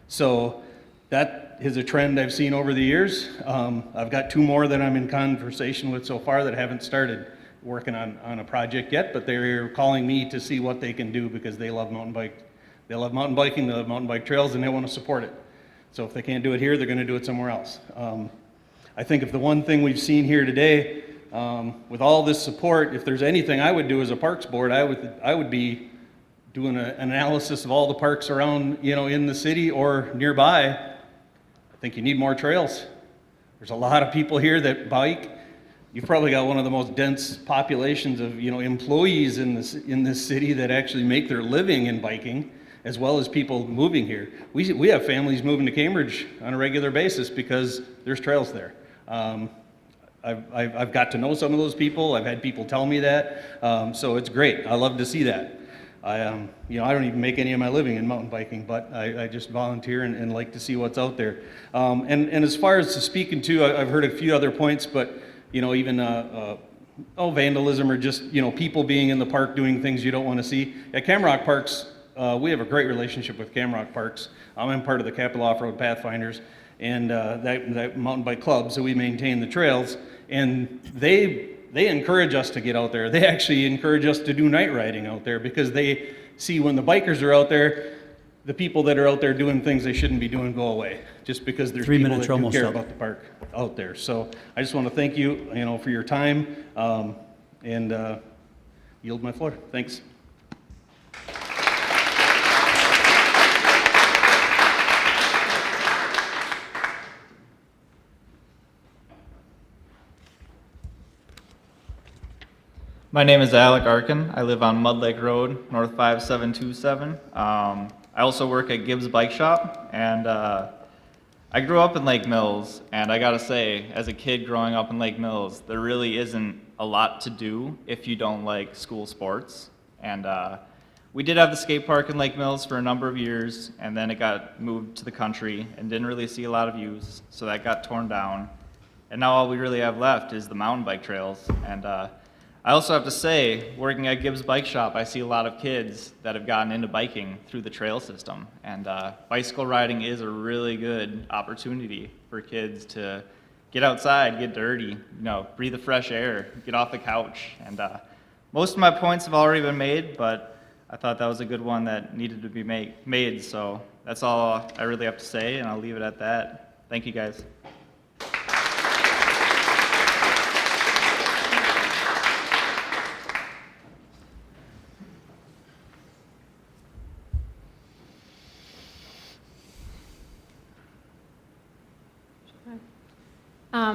So that is a trend I've seen over the years. I've got 2 more that I'm in conversation with so far that haven't started working on a project yet, but they're calling me to see what they can do because they love mountain bike. They love mountain biking, they love mountain bike trails, and they want to support it. So if they can't do it here, they're going to do it somewhere else. I think if the one thing we've seen here today, with all this support, if there's anything I would do as a parks board, I would be doing an analysis of all the parks around, you know, in the city or nearby. I think you need more trails. There's a lot of people here that bike. You've probably got one of the most dense populations of, you know, employees in this city that actually make their living in biking, as well as people moving here. We have families moving to Cambridge on a regular basis because there's trails there. I've got to know some of those people. I've had people tell me that. So it's great. I love to see that. You know, I don't even make any of my living in mountain biking, but I just volunteer and like to see what's out there. And as far as speaking to, I've heard a few other points, but you know, even vandalism or just, you know, people being in the park doing things you don't want to see. At Camrock Parks, we have a great relationship with Camrock Parks. I'm part of the Capital Off-Road Pathfinders and that mountain bike club, so we maintain the trails. And they encourage us to get out there. They actually encourage us to do night riding out there because they see when the bikers are out there, the people that are out there doing things they shouldn't be doing go away, just because there's people that do care about the park out there. So I just want to thank you, you know, for your time and yield my floor. Thanks. My name is Alec Arkin. I live on Mud Lake Road, North 5727. I also work at Gibbs Bike Shop, and I grew up in Lake Mills, and I gotta say, as a kid growing up in Lake Mills, there really isn't a lot to do if you don't like school sports. And we did have the skate park in Lake Mills for a number of years, and then it got moved to the country and didn't really see a lot of use, so that got torn down. And now all we really have left is the mountain bike trails. And I also have to say, working at Gibbs Bike Shop, I see a lot of kids that have gotten into biking through the trail system. And bicycle riding is a really good opportunity for kids to get outside, get dirty, you know, breathe the fresh air, get off the couch. And most of my points have already been made, but I thought that was a good one that needed to be made. So that's all I really have to say, and I'll leave it at that. Thank you, guys.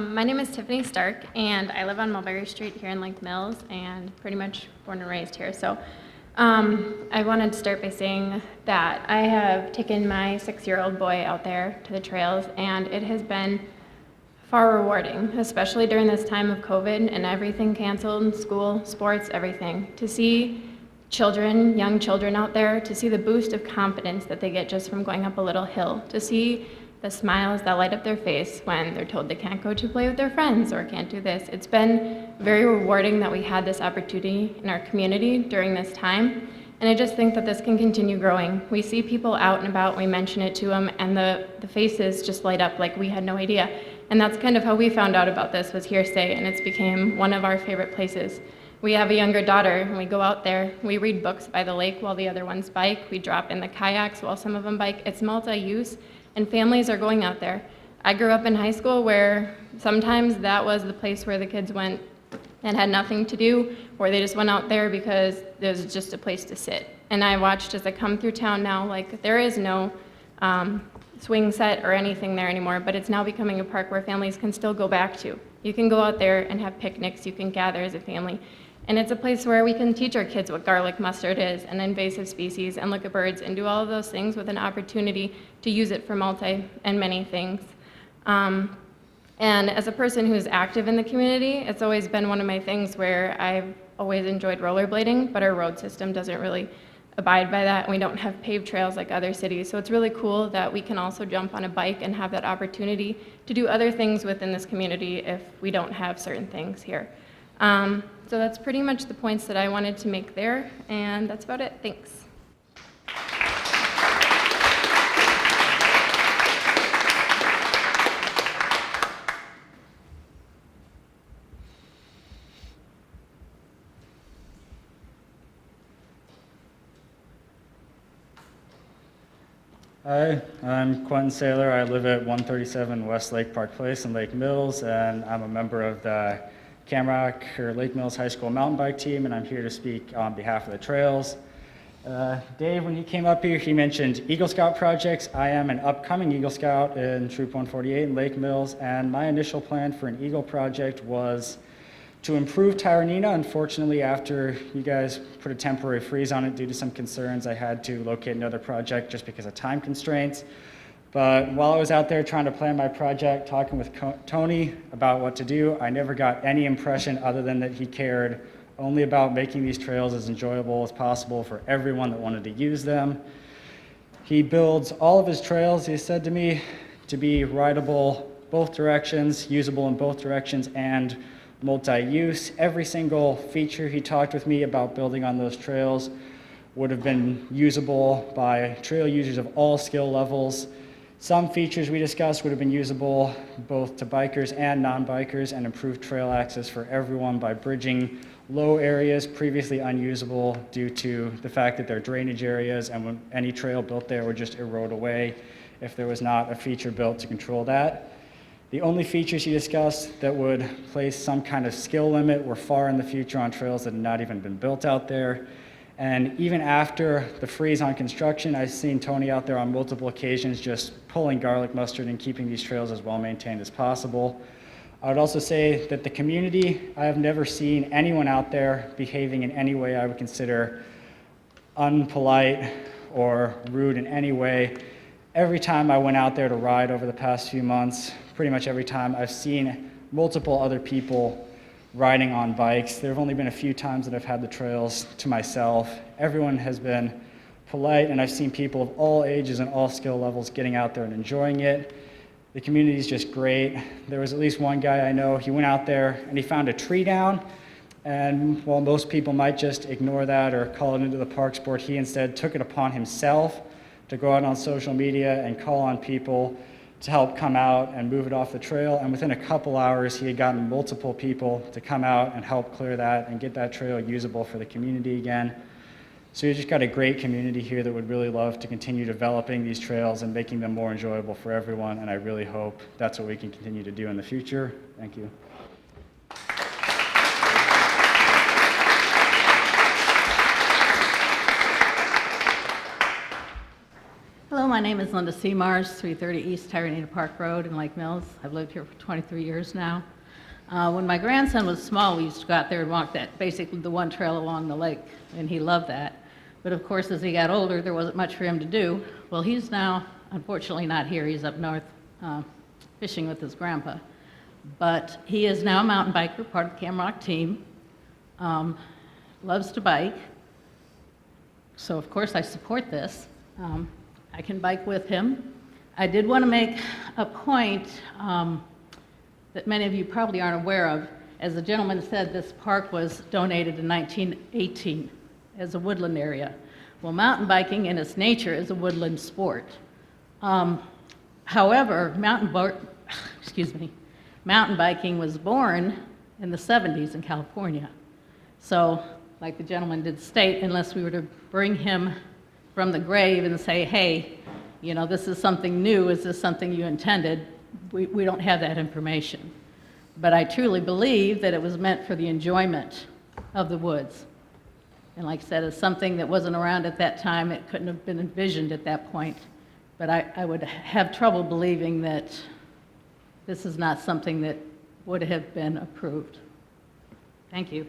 My name is Tiffany Stark, and I live on Mulberry Street here in Lake Mills, and pretty much born and raised here. So I wanted to start by saying that I have taken my 6-year-old boy out there to the trails, and it has been far rewarding, especially during this time of COVID and everything canceled, school, sports, everything. To see children, young children out there, to see the boost of confidence that they get just from going up a little hill, to see the smiles that light up their face when they're told they can't go to play with their friends or can't do this. It's been very rewarding that we had this opportunity in our community during this time. And I just think that this can continue growing. We see people out and about, we mention it to them, and the faces just light up like we had no idea. And that's kind of how we found out about this, was hearsay, and it's became one of our favorite places. We have a younger daughter, and we go out there. We read books by the lake while the other ones bike. We drop in the kayaks while some of them bike. It's multi-use, and families are going out there. I grew up in high school where sometimes that was the place where the kids went and had nothing to do, or they just went out there because it was just a place to sit. And I watched as I come through town now, like there is no swing set or anything there anymore, but it's now becoming a park where families can still go back to. You can go out there and have picnics, you can gather as a family. And it's a place where we can teach our kids what garlic mustard is and invasive species and look at birds and do all of those things with an opportunity to use it for multi and many things. And as a person who's active in the community, it's always been one of my things where I've always enjoyed rollerblading, but our road system doesn't really abide by that, and we don't have paved trails like other cities. So it's really cool that we can also jump on a bike and have that opportunity to do other things within this community if we don't have certain things here. So that's pretty much the points that I wanted to make there, and that's about it. Thanks. Hi, I'm Quentin Saylor. I live at 137 West Lake Park Place in Lake Mills, and I'm a member of the Camrock or Lake Mills High School mountain bike team, and I'm here to speak on behalf of the trails. Dave, when he came up here, he mentioned Eagle Scout projects. I am an upcoming Eagle Scout in Troop 148 in Lake Mills, and my initial plan for an Eagle project was to improve Tyranena. Unfortunately, after you guys put a temporary freeze on it due to some concerns, I had to locate another project just because of time constraints. But while I was out there trying to plan my project, talking with Tony about what to do, I never got any impression other than that he cared only about making these trails as enjoyable as possible for everyone that wanted to use them. He builds all of his trails, he said to me, to be rideable both directions, usable in both directions, and multi-use. Every single feature he talked with me about building on those trails would have been usable by trail users of all skill levels. Some features we discussed would have been usable both to bikers and non-bikers and improved trail access for everyone by bridging low areas previously unusable due to the fact that they're drainage areas, and when any trail built there would just erode away if there was not a feature built to control that. The only features he discussed that would place some kind of skill limit were far in the future on trails that had not even been built out there. And even after the freeze on construction, I've seen Tony out there on multiple occasions just pulling garlic mustard and keeping these trails as well maintained as possible. I would also say that the community, I have never seen anyone out there behaving in any way I would consider unpolite or rude in any way. Every time I went out there to ride over the past few months, pretty much every time, I've seen multiple other people riding on bikes. There have only been a few times that I've had the trails to myself. Everyone has been polite, and I've seen people of all ages and all skill levels getting out there and enjoying it. The community is just great. There was at least one guy I know, he went out there and he found a tree down, and while most people might just ignore that or call it into the parks board, he instead took it upon himself to go out on social media and call on people to help come out and move it off the trail. And within a couple hours, he had gotten multiple people to come out and help clear that and get that trail usable for the community again. So you just got a great community here that would really love to continue developing these trails and making them more enjoyable for everyone. And I really hope that's what we can continue to do in the future. Thank you. Hello, my name is Linda Seamars, 330 East Tyranena Park Road in Lake Mills. I've lived here for 23 years now. When my grandson was small, we used to go out there and walk that, basically the one trail along the lake, and he loved that. But of course, as he got older, there wasn't much for him to do. Well, he's now, unfortunately, not here. He's up north fishing with his grandpa. But he is now a mountain biker, part of the Camrock team, loves to bike. So of course, I support this. I can bike with him. I did want to make a point that many of you probably aren't aware of. As the gentleman said, this park was donated in 1918 as a woodland area. Well, mountain biking in its nature is a woodland sport. However, mountain biking was born in the 70s in California. So, like the gentleman did state, unless we were to bring him from the grave and say, hey, you know, this is something new, is this something you intended? We don't have that information. But I truly believe that it was meant for the enjoyment of the woods. And like I said, it's something that wasn't around at that time. It couldn't have been envisioned at that point. But I would have trouble believing that this is not something that would have been approved. Thank you.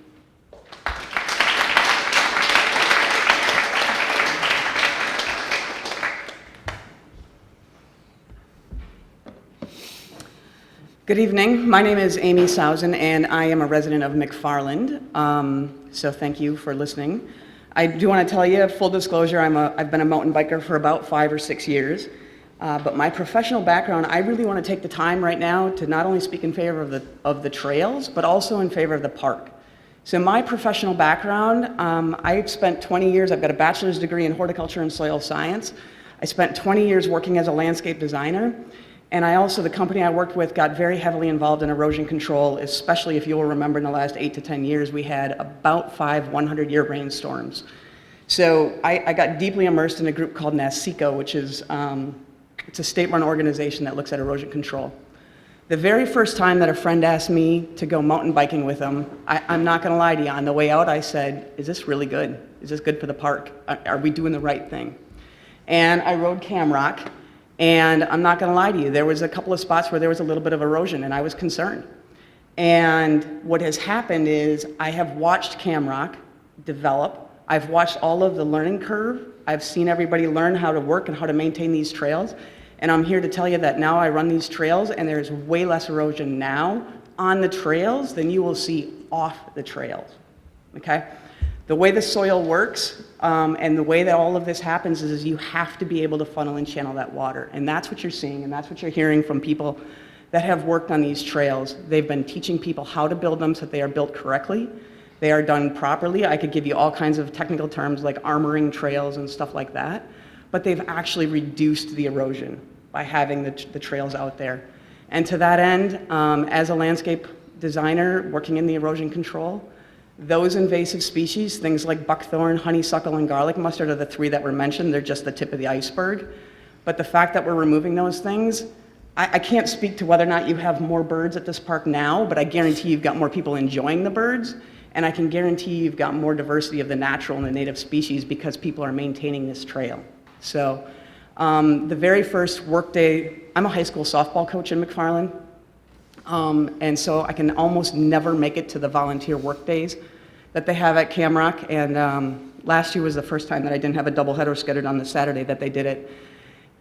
Good evening. My name is Amy Sousen, and I am a resident of McFarland. So thank you for listening. I do want to tell you, full disclosure, I've been a mountain biker for about 5 or 6 years. But my professional background, I really want to take the time right now to not only speak in favor of the trails, but also in favor of the park. So my professional background, I've spent 20 years, I've got a bachelor's degree in horticulture and soil science. I spent 20 years working as a landscape designer. And I also, the company I worked with got very heavily involved in erosion control, especially if you'll remember in the last 8 to 10 years, we had about 5 100-year rainstorms. So I got deeply immersed in a group called NASCECO, which is, it's a state-run organization that looks at erosion control. The very first time that a friend asked me to go mountain biking with him, I'm not gonna lie to you, on the way out I said, is this really good? Is this good for the park? Are we doing the right thing? And I rode Camrock. And I'm not gonna lie to you, there was a couple of spots where there was a little bit of erosion and I was concerned. And what has happened is I have watched Camrock develop. I've watched all of the learning curve. I've seen everybody learn how to work and how to maintain these trails. And I'm here to tell you that now I run these trails and there's way less erosion now on the trails than you will see off the trails, okay? The way the soil works and the way that all of this happens is you have to be able to funnel and channel that water. And that's what you're seeing and that's what you're hearing from people that have worked on these trails. They've been teaching people how to build them so that they are built correctly. They are done properly. I could give you all kinds of technical terms like armoring trails and stuff like that. But they've actually reduced the erosion by having the trails out there. And to that end, as a landscape designer working in the erosion control, those invasive species, things like buckthorn, honeysuckle, and garlic mustard are the 3 that were mentioned. They're just the tip of the iceberg. But the fact that we're removing those things, I can't speak to whether or not you have more birds at this park now, but I guarantee you've got more people enjoying the birds, and I can guarantee you've got more diversity of the natural and the native species because people are maintaining this trail. So the very first work day, I'm a high school softball coach in McFarland. And so I can almost never make it to the volunteer work days that they have at Camrock. And last year was the first time that I didn't have a doubleheader scheduled on the Saturday that they did it.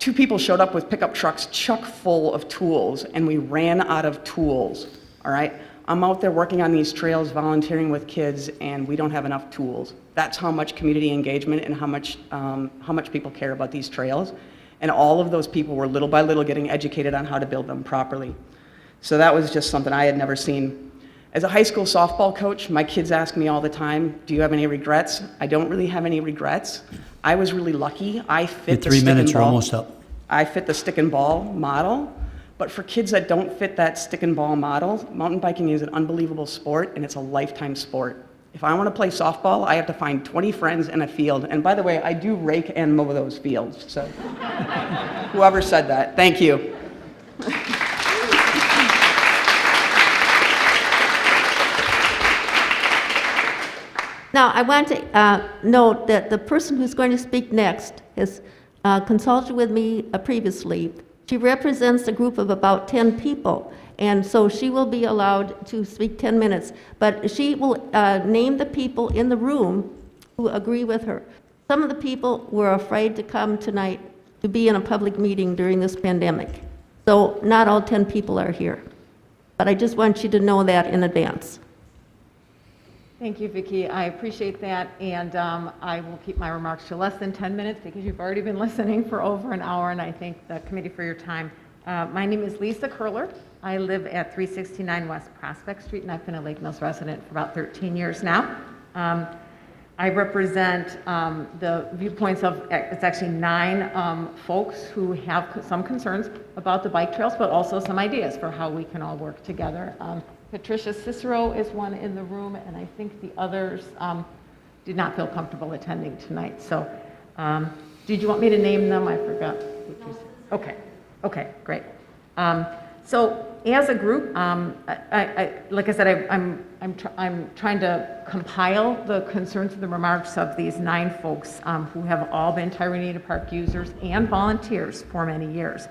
2 people showed up with pickup trucks chock full of tools, and we ran out of tools, all right? I'm out there working on these trails, volunteering with kids, and we don't have enough tools. That's how much community engagement and how much people care about these trails. And all of those people were little by little getting educated on how to build them properly. So that was just something I had never seen. As a high school softball coach, my kids ask me all the time, do you have any regrets? I don't really have any regrets. I was really lucky. I fit the 3 stick minutes and are ball. almost up. I fit the stick and ball model. But for kids that don't fit that stick and ball model, mountain biking is an unbelievable sport and it's a lifetime sport. If I want to play softball, I have to find 20 friends in a field. And by the way, I do rake and mow those fields. So whoever said that, thank you. Now, I want to note that the person who's going to speak next has consulted with me previously. She represents a group of about 10 people, and so she will be allowed to speak 10 minutes. But she will name the people in the room who agree with her. Some of the people were afraid to come tonight to be in a public meeting during this pandemic. So not all 10 people are here. But I just want you to know that in advance. Thank you, Vicki. I appreciate that, and I will keep my remarks to less than 10 minutes because you've already been listening for over an hour, and I thank the committee for your time. My name is Lisa Curler. I live at 369 West Prospect Street, and I've been a Lake Mills resident for about 13 years now. I represent the viewpoints of, it's actually 9 folks who have some concerns about the bike trails, but also some ideas for how we can all work together. Patricia Cicero is one in the room, and I think the others did not feel comfortable attending tonight. So did you want me to name them? I forgot. Okay, great. So as a group, like I said, I'm trying to compile the concerns and the remarks of these 9 folks who have all been Tyranena Park users and volunteers for many years.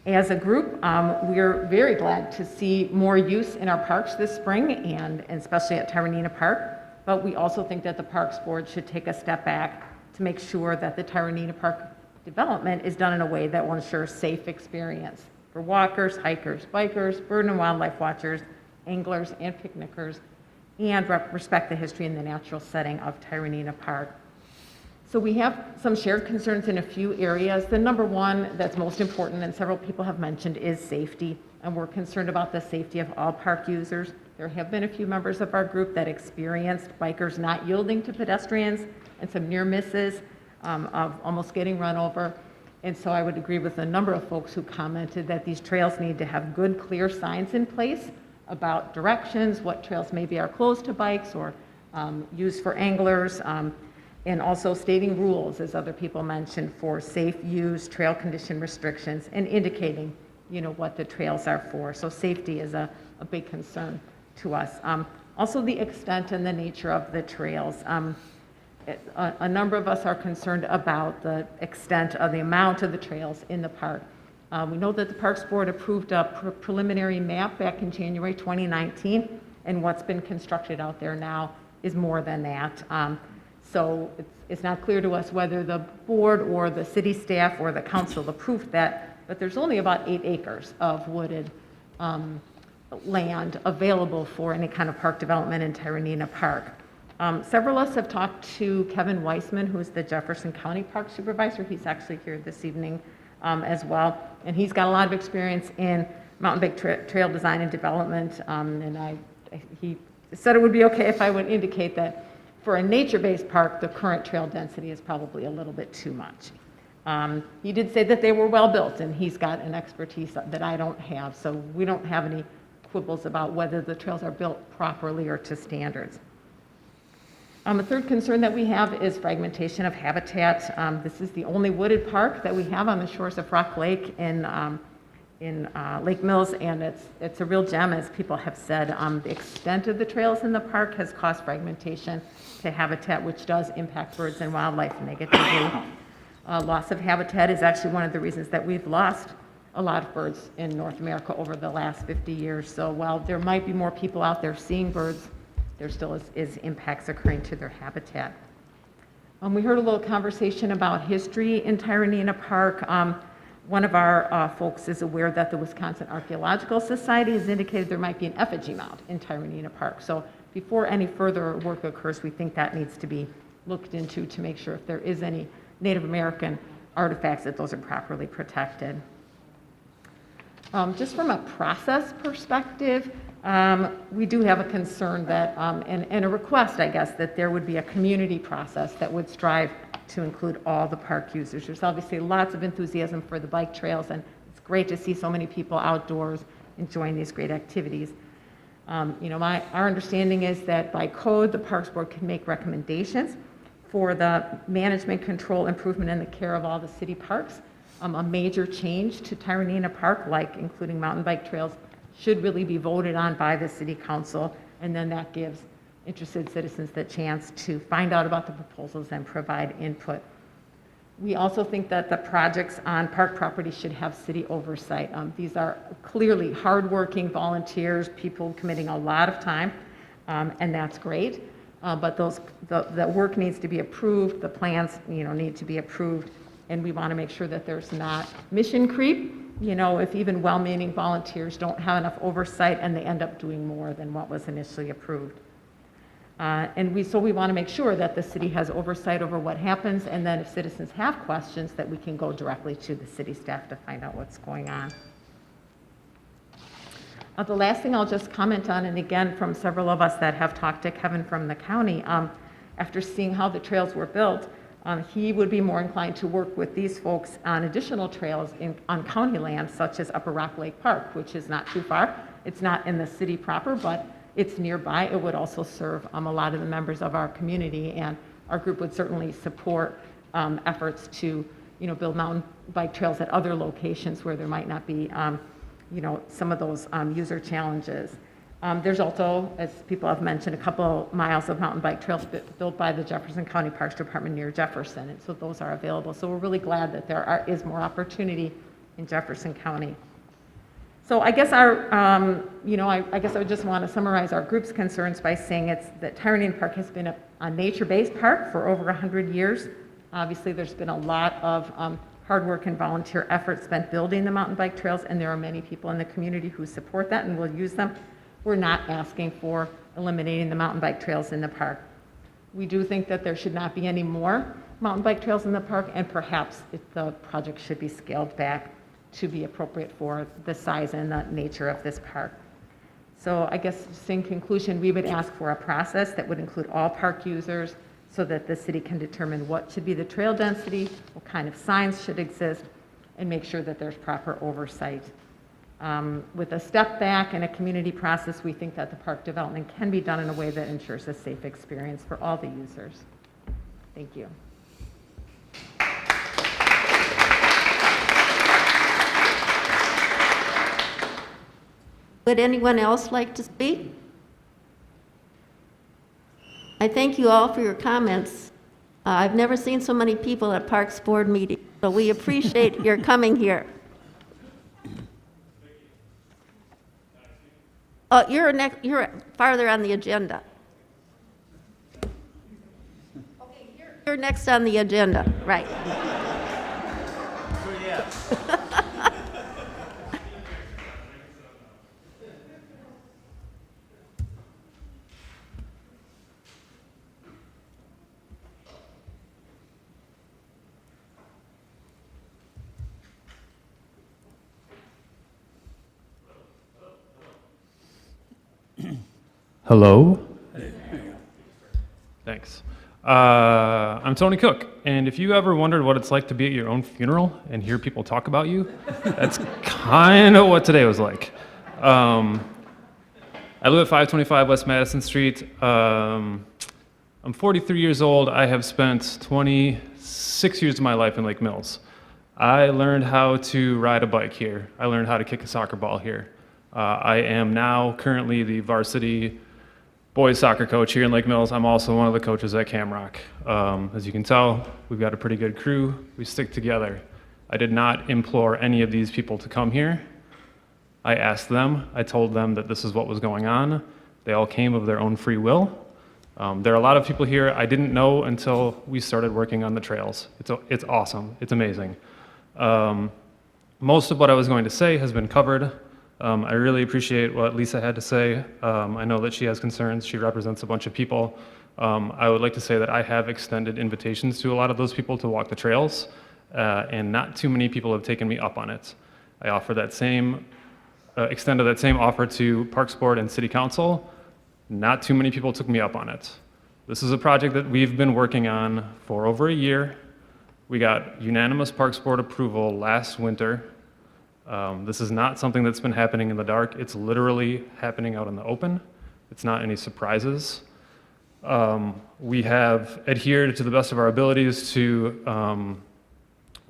As a group, we're very glad to see more use in our parks this spring, and especially at Tyranena Park. But we also think that the Parks Board should take a step back to make sure that the Tyranena Park development is done in a way that will ensure safe experience for walkers, hikers, bikers, bird and wildlife watchers, anglers, and picnickers, and respect the history and the natural setting of Tyranena Park. So we have some shared concerns in a few areas. The number one that's most important, and several people have mentioned, is safety. And we're concerned about the safety of all park users. There have been a few members of our group that experienced bikers not yielding to pedestrians and some near misses of almost getting run over. And so I would agree with a number of folks who commented that these trails need to have good, clear signs in place about directions, what trails maybe are closed to bikes or used for anglers, and also stating rules, as other people mentioned, for safe use, trail condition restrictions, and indicating, what the trails are for. So safety is a big concern to us. Also the extent and the nature of the trails. A number of us are concerned about the extent of the amount of the trails in the park. We know that the Parks Board approved a preliminary map back in January 2019, and what's been constructed out there now is more than that. So it's not clear to us whether the board or the city staff or the council approved that, but there's only about 8 acres of wooded land available for any kind of park development in Tyranena Park. Several of us have talked to Kevin Weissman, who's the Jefferson County Park Supervisor. He's actually here this evening as well, and he's got a lot of experience in mountain bike trail design and development, and he said it would be okay if I would indicate that for a nature-based park, the current trail density is probably a little bit too much. He did say that they were well-built, and he's got an expertise that I don't have, so we don't have any quibbles about whether the trails are built properly or to standards. A third concern that we have is fragmentation of habitat. This is the only wooded park that we have on the shores of Rock Lake in Lake Mills, and it's a real gem, as people have said. The extent of the trails in the park has caused fragmentation to habitat, which does impact birds and wildlife negatively. Loss of habitat is actually one of the reasons that we've lost a lot of birds in North America over the last 50 years. So while there might be more people out there seeing birds, there still is impacts occurring to their habitat. We heard a little conversation about history in Tyranena Park. One of our folks is aware that the Wisconsin Archaeological Society has indicated there might be an effigy mound in Tyranena Park. So before any further work occurs, we think that needs to be looked into to make sure if there is any Native American artifacts that those are properly protected. Just from a process perspective, we do have a concern that, and a request, I guess, that there would be a community process that would strive to include all the park users. There's obviously lots of enthusiasm for the bike trails, and it's great to see so many people outdoors enjoying these great activities. Our understanding is that by code, the Parks Board can make recommendations for the management, control, improvement, and the care of all the city parks. A major change to Tyranena Park, like including mountain bike trails, should really be voted on by the city council, and then that gives interested citizens the chance to find out about the proposals and provide input. We also think that the projects on park property should have city oversight. These are clearly hardworking volunteers, people committing a lot of time, and that's great. But the work needs to be approved, the plans need to be approved, and we want to make sure that there's not mission creep. If even well-meaning volunteers don't have enough oversight and they end up doing more than what was initially approved. So we want to make sure that the city has oversight over what happens, and then if citizens have questions, that we can go directly to the city staff to find out what's going on. The last thing I'll just comment on, and again from several of us that have talked to Kevin from the county, after seeing how the trails were built, he would be more inclined to work with these folks on additional trails on county land, such as Upper Rock Lake Park, which is not too far. It's not in the city proper, but it's nearby. It would also serve a lot of the members of our community, and our group would certainly support efforts to, build mountain bike trails at other locations where there might not be, some of those user challenges. There's also, as people have mentioned, a couple miles of mountain bike trails built by the Jefferson County Parks Department near Jefferson, and so those are available. So we're really glad that there is more opportunity in Jefferson County. So I guess I guess I would just want to summarize our group's concerns by saying that Tyranena Park has been a nature-based park for over 100 years. Obviously, there's been a lot of hard work and volunteer effort spent building the mountain bike trails, and there are many people in the community who support that and will use them. We're not asking for eliminating the mountain bike trails in the park. We do think that there should not be any more mountain bike trails in the park, and perhaps the project should be scaled back to be appropriate for the size and the nature of this park. So I guess just in conclusion, we would ask for a process that would include all park users so that the city can determine what should be the trail density, what kind of signs should exist, and make sure that there's proper oversight. With a step back and a community process, we think that the park development can be done in a way that ensures a safe experience for all the users. Thank you. Would anyone else like to speak? I thank you all for your comments. I've never seen so many people at Parks Board meetings, so we appreciate your coming here. You're farther on the agenda. Okay, you're next on the agenda, right? Hello. Thanks. I'm Tony Cook, and if you ever wondered what it's like to be at your own funeral and hear people talk about you, that's kind of what today was like. I live at 525 West Madison Street. I'm 43 years old. I have spent 26 years of my life in Lake Mills. I learned how to ride a bike here. I learned how to kick a soccer ball here. I am now currently the varsity boys soccer coach here in Lake Mills. I'm also one of the coaches at Camrock. As you can tell, we've got a pretty good crew. We stick together. I did not implore any of these people to come here. I asked them. I told them that this is what was going on. They all came of their own free will. There are a lot of people here I didn't know until we started working on the trails. It's awesome. It's amazing. Most of what I was going to say has been covered. I really appreciate what Lisa had to say. I know that she has concerns. She represents a bunch of people. I would like to say that I have extended invitations to a lot of those people to walk the trails, and not too many people have taken me up on it. I offer that same, extended that same offer to Parks Board and City Council. Not too many people took me up on it. This is a project that we've been working on for over a year. We got unanimous Parks Board approval last winter. This is not something that's been happening in the dark. It's literally happening out in the open. It's not any surprises. We have adhered to the best of our abilities to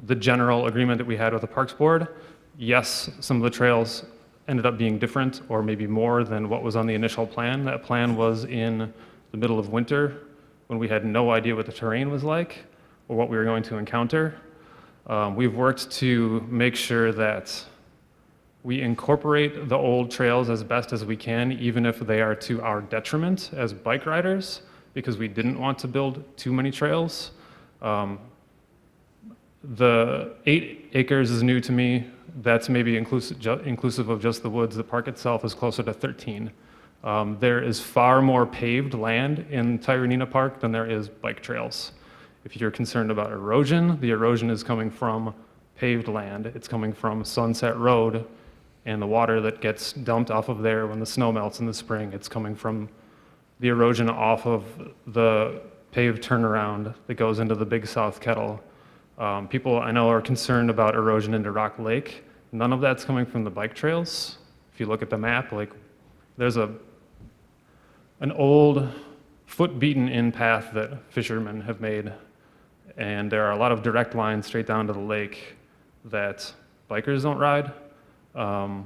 the general agreement that we had with the Parks Board. Yes, some of the trails ended up being different or maybe more than what was on the initial plan. That plan was in the middle of winter when we had no idea what the terrain was like or what we were going to encounter. We've worked to make sure that we incorporate the old trails as best as we can, even if they are to our detriment as bike riders, because we didn't want to build too many trails. The 8 acres is new to me. That's maybe inclusive of just the woods. The park itself is closer to 13. There is far more paved land in Tyranena Park than there is bike trails. If you're concerned about erosion, the erosion is coming from paved land. It's coming from Sunset Road and the water that gets dumped off of there when the snow melts in the spring. It's coming from the erosion off of the paved turnaround that goes into the Big South Kettle. People I know are concerned about erosion into Rock Lake. None of that's coming from the bike trails. If you look at the map, like there's an old foot-beaten in path that fishermen have made, and there are a lot of direct lines straight down to the lake that bikers don't ride. And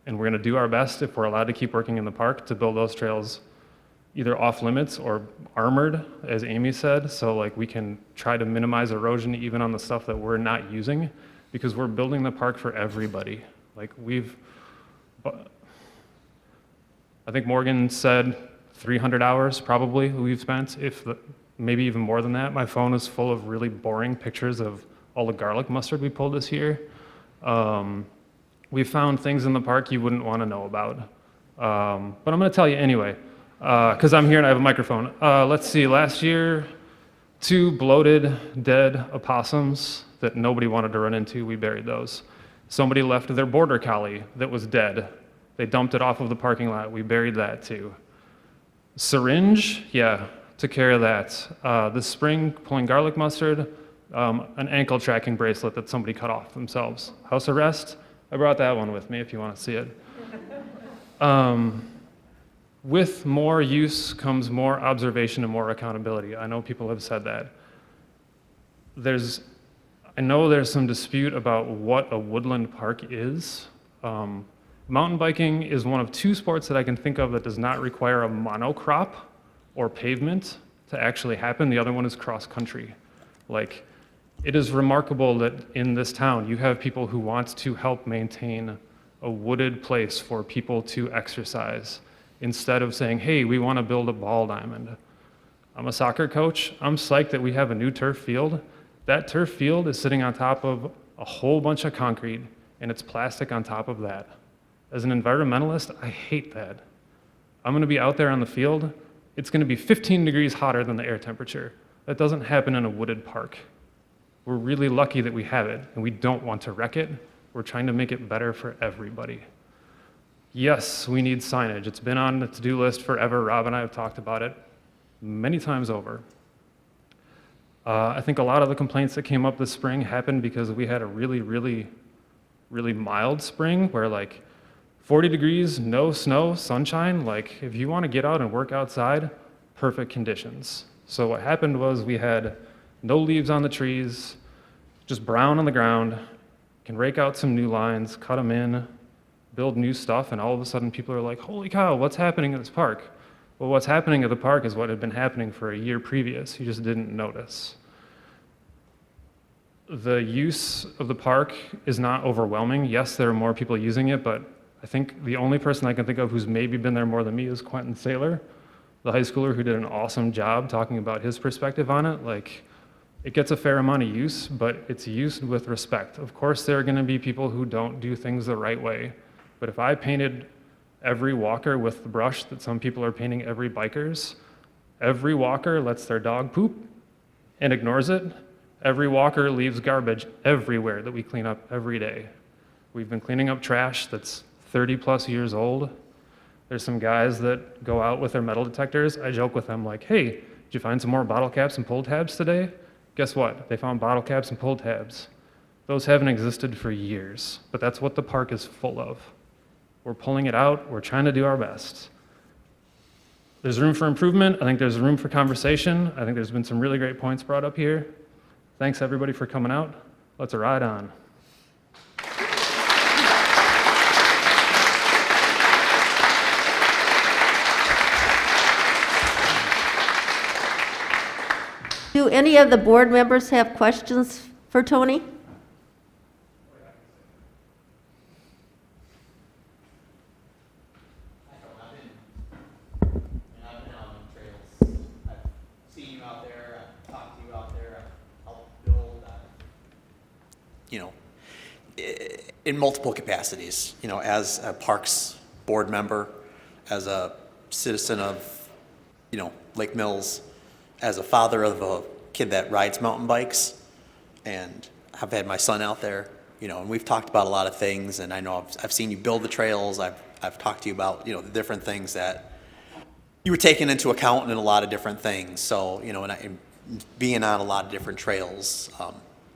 we're going to do our best, if we're allowed to keep working in the park, to build those trails either off limits or armored, as Amy said, so like we can try to minimize erosion even on the stuff that we're not using, because we're building the park for everybody. Like I think Morgan said 300 hours probably we've spent, maybe even more than that. My phone is full of really boring pictures of all the garlic mustard we pulled this year. We found things in the park you wouldn't want to know about. But I'm going to tell you anyway, because I'm here and I have a microphone. Let's see, last year, 2 bloated, dead opossums that nobody wanted to run into, we buried those. Somebody left their border collie that was dead. They dumped it off of the parking lot, we buried that too. Syringe, yeah, took care of that. This spring, pulling garlic mustard, an ankle tracking bracelet that somebody cut off themselves. House arrest, I brought that one with me if you want to see it. With more use comes more observation and more accountability. I know people have said that. I know there's some dispute about what a woodland park is. Mountain biking is one of 2 sports that I can think of that does not require a monocrop or pavement to actually happen. The other one is cross country. Like, it is remarkable that in this town you have people who want to help maintain a wooded place for people to exercise instead of saying, hey, we want to build a ball diamond. I'm a soccer coach. I'm psyched that we have a new turf field. That turf field is sitting on top of a whole bunch of concrete, and it's plastic on top of that. As an environmentalist, I hate that. I'm going to be out there on the field. It's going to be 15 degrees hotter than the air temperature. That doesn't happen in a wooded park. We're really lucky that we have it, and we don't want to wreck it. We're trying to make it better for everybody. Yes, we need signage. It's been on the to-do list forever. Rob and I have talked about it many times over. I think a lot of the complaints that came up this spring happened because we had a really, really, really mild spring where like 40 degrees, no snow, sunshine. Like if you want to get out and work outside, perfect conditions. So what happened was we had no leaves on the trees, just brown on the ground, can rake out some new lines, cut them in, build new stuff, and all of a sudden people are like, holy cow, what's happening at this park? Well, what's happening at the park is what had been happening for a year previous. You just didn't notice. The use of the park is not overwhelming. Yes, there are more people using it, but I think the only person I can think of who's maybe been there more than me is Quentin Saylor, the high schooler who did an awesome job talking about his perspective on it. Like, it gets a fair amount of use, but it's used with respect. Of course, there are going to be people who don't do things the right way, but if I painted every walker with the brush that some people are painting every biker's, every walker lets their dog poop and ignores it. Every walker leaves garbage everywhere that we clean up every day. We've been cleaning up trash that's 30 plus years old. There's some guys that go out with their metal detectors. I joke with them like, hey, did you find some more bottle caps and pull tabs today? Guess what? They found bottle caps and pull tabs. Those haven't existed for years, but that's what the park is full of. We're pulling it out. We're trying to do our best. There's room for improvement. I think there's room for conversation. I think there's been some really great points brought up here. Thanks everybody for coming out. Let's ride on. Do any of the board members have questions for Tony? You know, in multiple capacities, you know, as a Parks board member, as a citizen of, you know, Lake Mills, as a father of a kid that rides mountain bikes, and I've had my son out there, you know, and we've talked about a lot of things, and I know I've seen you build the trails. I've talked to you about, you know, the different things that you were taken into account in a lot of different things. So, and being on a lot of different trails,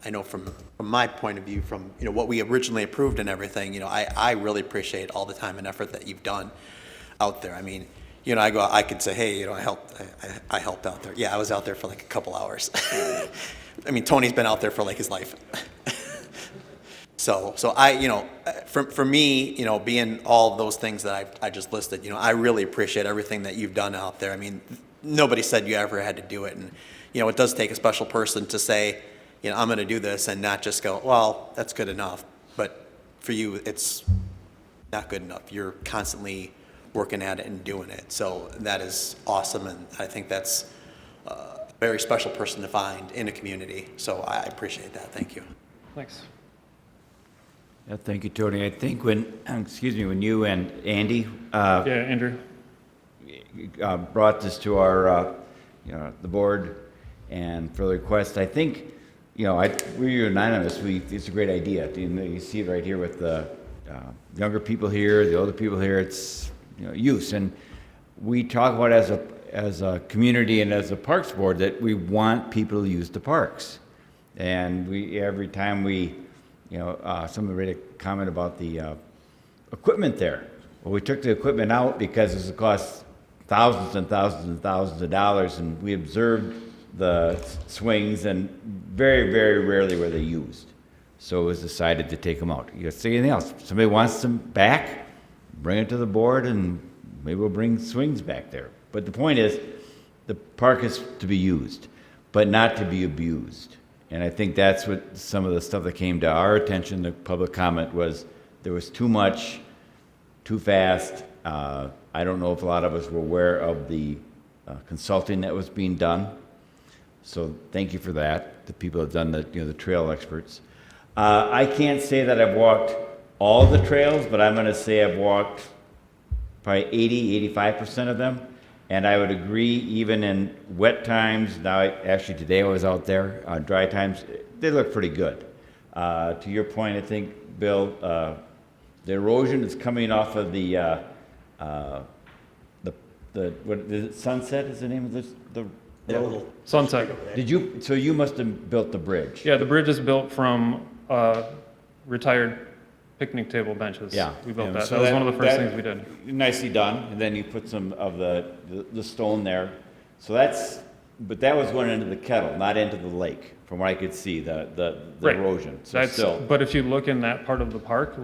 I know from my point of view, from, what we originally approved and everything, I really appreciate all the time and effort that you've done out there. I mean, I could say, hey, I helped out there. Yeah, I was out there for like a couple hours. I mean, Tony's been out there for like his life. So for me, being all of those things that I just listed, I really appreciate everything that you've done out there. I mean, nobody said you ever had to do it. And, it does take a special person to say, I'm going to do this and not just go, well, that's good enough. But for you, it's not good enough. You're constantly working at it and doing it. So that is awesome. And I think that's a very special person to find in a community. So I appreciate that. Thank you. Thanks. Yeah, thank you, Tony. I think when you and Andy Andrew brought this to our the board and for the request, I think we're unanimous. It's a great idea. You see it right here with the younger people here, the older people here. It's use, and we talk about as a community and as a parks board that we want people to use the parks, and every time we. Someone made a comment about the equipment there. Well, we took the equipment out because it cost thousands and thousands and thousands of dollars, and we observed the swings, and very, very rarely were they used. So it was decided to take them out. You got to say anything else? If somebody wants them back, bring it to the board, and maybe we'll bring swings back there. But the point is, the park is to be used, but not to be abused. And I think that's what some of the stuff that came to our attention, the public comment, was there was too much, too fast. I don't know if a lot of us were aware of the consulting that was being done. So thank you for that. The people have done the trail experts. I can't say that I've walked all the trails, but I'm going to say I've walked probably 85% of them. And I would agree, even in wet times, actually today I was out there, dry times, they look pretty good. To your point, I think, Bill, the erosion is coming off of the what is it, Sunset is the name of the road? Sunset. So you must have built the bridge? Yeah, the bridge is built from retired picnic table benches. Yeah. We built Yeah, that. so That was one of the first things we did. Nicely done. And then you put some of the stone there. So but that was going into the Kettle, not into the lake, from what I could see, the Right. erosion. So But if you look in that part of the park,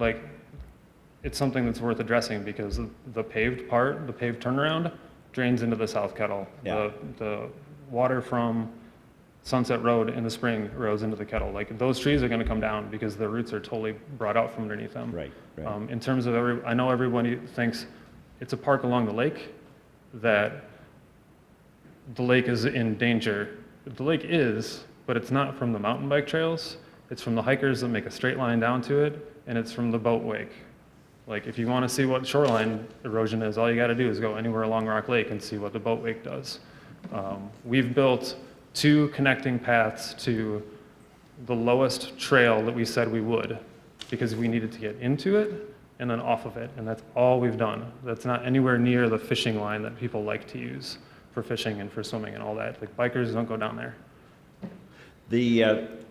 it's something that's worth addressing because the paved part, the paved turnaround, drains into the South Kettle. Yeah. The water from Sunset Road in the spring goes into the Kettle. Those trees are going to come down because their roots are totally brought out from underneath them. Right. In terms of I know everybody thinks it's a park along the lake, that the lake is in danger. The lake is, but it's not from the mountain bike trails. It's from the hikers that make a straight line down to it, and it's from the boat wake. If you want to see what shoreline erosion is, all you got to do is go anywhere along Rock Lake and see what the boat wake does. We've built 2 connecting paths to the lowest trail that we said we would because we needed to get into it and then off of it, and that's all we've done. That's not anywhere near the fishing line that people like to use for fishing and for swimming and all that. Bikers don't go down there.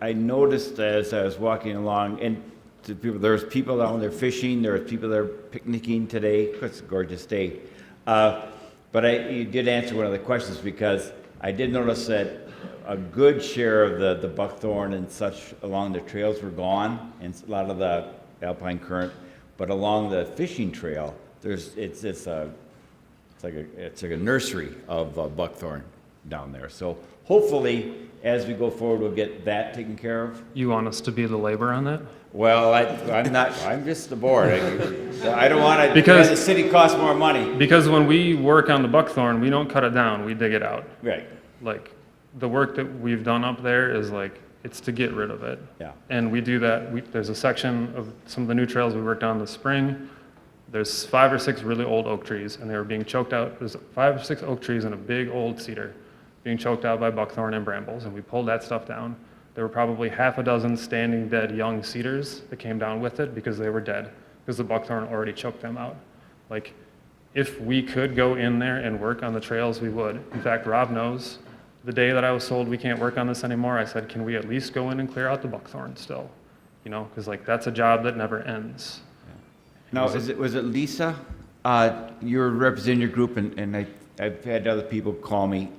I noticed as I was walking along, and there's people down there fishing, there's people there picnicking today. It's a gorgeous day. But you did answer one of the questions because I did notice that a good share of the buckthorn and such along the trails were gone, and a lot of the alpine currant. But along the fishing trail, it's like a nursery of buckthorn down there. So hopefully, as we go forward, we'll get that taken care of. You want us to be the labor on that? Well, I'm not. I'm just the board. I don't want to. Because the city costs more money. Because when we work on the buckthorn, we don't cut it down. We dig it out. Right. The work that we've done up there is it's to get rid of it. Yeah. And we do that. There's a section of some of the new trails we worked on this spring. There's 5 or 6 really old oak trees, and they were being choked out. There's 5 or 6 oak trees and a big old cedar being choked out by buckthorn and brambles, and we pulled that stuff down. There were probably half a dozen standing dead young cedars that came down with it because they were dead, because the buckthorn already choked them out. if we could go in there and work on the trails, we would. In fact, Rob knows, the day that I was told we can't work on this anymore, I said, can we at least go in and clear out the buckthorn still? You know, because like that's a job that never ends. Now, was it Lisa? You're representing your group, and I've had other people call me,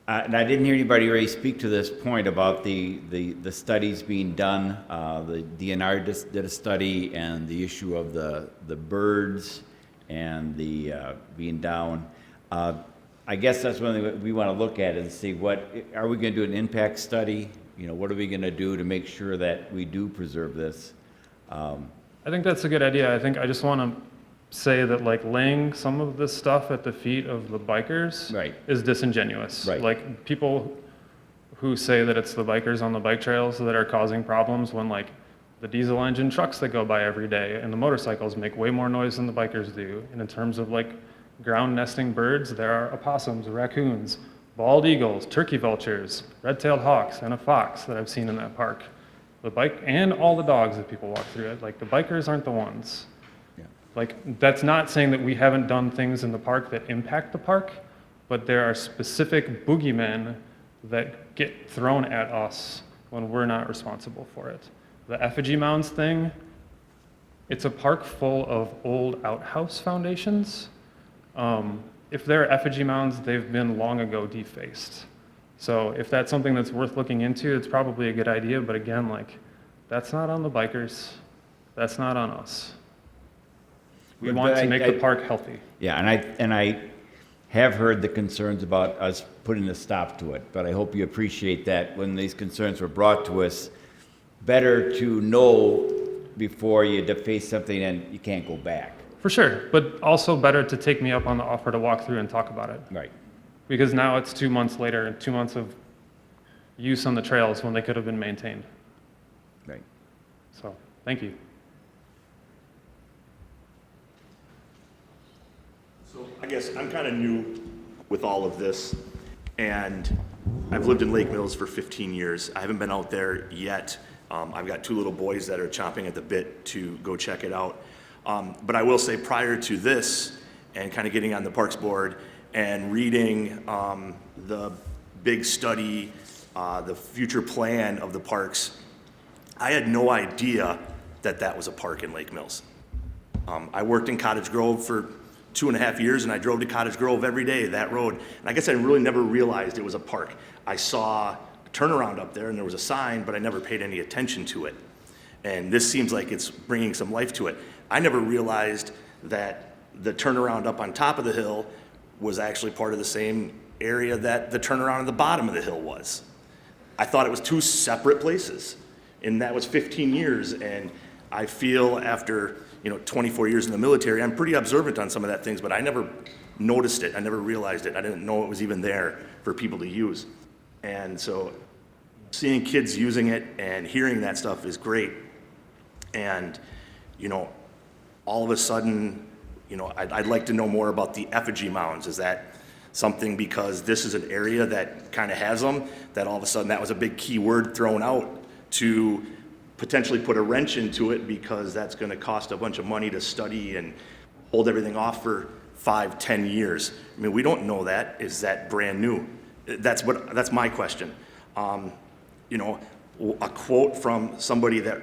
and I didn't hear anybody really speak to this point about the studies being done. The DNR did a study, and the issue of the birds and the being down. I guess that's one thing we want to look at and see what are we going to do an impact study? You know, what are we going to do to make sure that we do preserve this? I think that's a good idea. I just want to say that like laying some of this stuff at the feet of the bikers is disingenuous. Right. Like people who say that it's the bikers on the bike trails that are causing problems when like the diesel engine trucks that go by every day and the motorcycles make way more noise than the bikers do. And in terms of like ground nesting birds, there are opossums, raccoons, bald eagles, turkey vultures, red-tailed hawks, and a fox that I've seen in that park. The bike and all the dogs that people walk through it. Like the bikers aren't the ones. Yeah. Like that's not saying that we haven't done things in the park that impact the park, but there are specific boogeymen that get thrown at us when we're not responsible for it. The effigy mounds thing, it's a park full of old outhouse foundations. If there are effigy mounds, they've been long ago defaced. So if that's something that's worth looking into, it's probably a good idea, but again, like, that's not on the bikers, that's not on us. We want to make the park healthy. Yeah, and I have heard the concerns about us putting a stop to it, but I hope you appreciate that when these concerns were brought to us, better to know before you deface something and you can't go back. For sure, but also better to take me up on the offer to walk through and talk about it. Right. Because now it's 2 months later, and 2 months of use on the trails when they could have been maintained. Right. So, thank you. So I guess I'm kind of new with all of this, and I've lived in Lake Mills for 15 years. I haven't been out there yet. I've got 2 little boys that are chomping at the bit to go check it out. But I will say prior to this and kind of getting on the Parks Board and reading the big study, the future plan of the parks, I had no idea that that was a park in Lake Mills. I worked in Cottage Grove for 2.5 years, and I drove to Cottage Grove every day, that road. And I guess I really never realized it was a park. I saw a turnaround up there, and there was a sign, but I never paid any attention to it. And this seems like it's bringing some life to it. I never realized that the turnaround up on top of the hill was actually part of the same area that the turnaround at the bottom of the hill was. I thought it was 2 separate places, and that was 15 years. And I feel after 24 years in the military, I'm pretty observant on some of that things, but I never noticed it. I never realized it. I didn't know it was even there for people to use. And so seeing kids using it and hearing that stuff is great. And, all of a sudden, I'd like to know more about the effigy mounds. Is that something because this is an area that kind of has them, that all of a sudden that was a big key word thrown out to potentially put a wrench into it because that's going to cost a bunch of money to study and hold everything off for 5-10 years. I mean, we don't know that. Is that brand new? That's my question. A quote from somebody that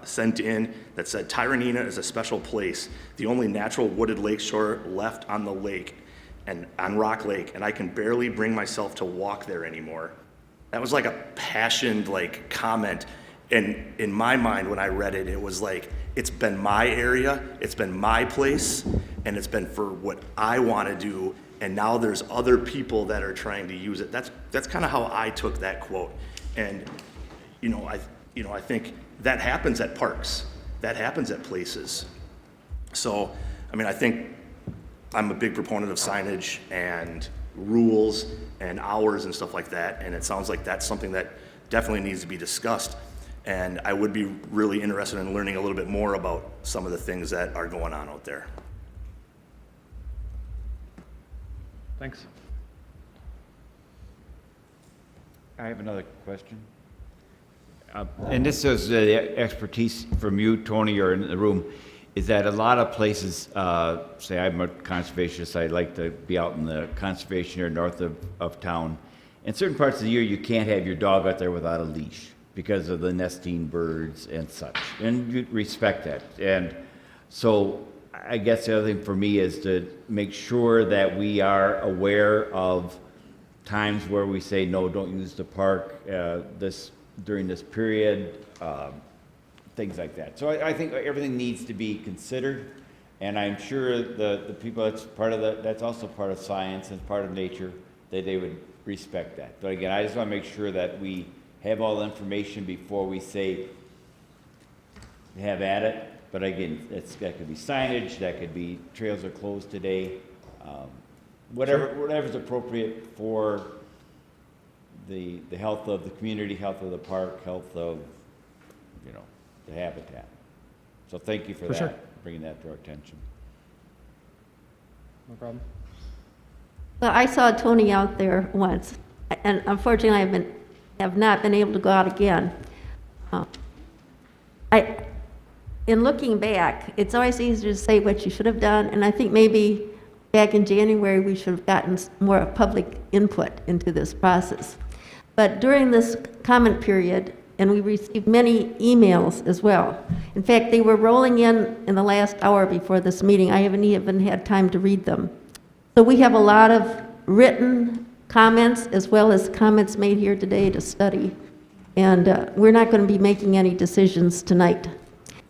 sent in that said, Tyranena is a special place, the only natural wooded lakeshore left on the lake and on Rock Lake, and I can barely bring myself to walk there anymore. That was like a passionate comment. And in my mind, when I read it, it was like, it's been my area, it's been my place, and it's been for what I want to do, and now there's other people that are trying to use it. That's kind of how I took that quote. And I think that happens at parks. That happens at places. So, I think I'm a big proponent of signage and rules and hours and stuff like that, and it sounds like that's something that definitely needs to be discussed. And I would be really interested in learning a little bit more about some of the things that are going on out there. Thanks. I have another question. And this is the expertise from you, Tony, or in the room. is that a lot of places, say I'm a conservationist, I like to be out in the conservation area north of town. In certain parts of the year, you can't have your dog out there without a leash because of the nesting birds and such, and you respect that. And so I guess the other thing for me is to make sure that we are aware of times where we say, no, don't use the park during this period, things like that. So I think everything needs to be considered, and I'm sure the people that's also part of science and part of nature, that they would respect that. But again, I just want to make sure that we have all the information before we say have at it. But again, that could be signage, that could be trails are closed today, whatever's appropriate for the health of the community, health of the park, health of, the habitat. So thank you for that, sure. bringing that to our attention. No problem. Well, I saw Tony out there once, and unfortunately I have not been able to go out again. In looking back, it's always easier to say what you should have done, and I think maybe back in January we should have gotten more public input into this process. But during this comment period, and we received many emails as well. In fact, they were rolling in the last hour before this meeting. I haven't even had time to read them. So we have a lot of written comments as well as comments made here today to study. And we're not going to be making any decisions tonight.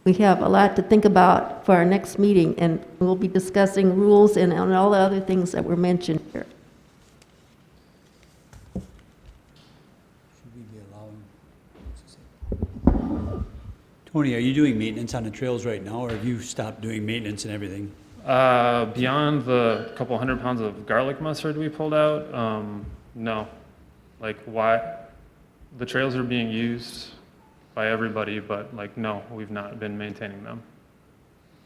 We have a lot to think about for our next meeting, and we'll be discussing rules and all the other things that were mentioned here. Tony, are you doing maintenance on the trails right now, or have you stopped doing maintenance and everything? Beyond the couple 100 pounds of garlic mustard we pulled out, no. Like, why? The trails are being used by everybody, but no, we've not been maintaining them.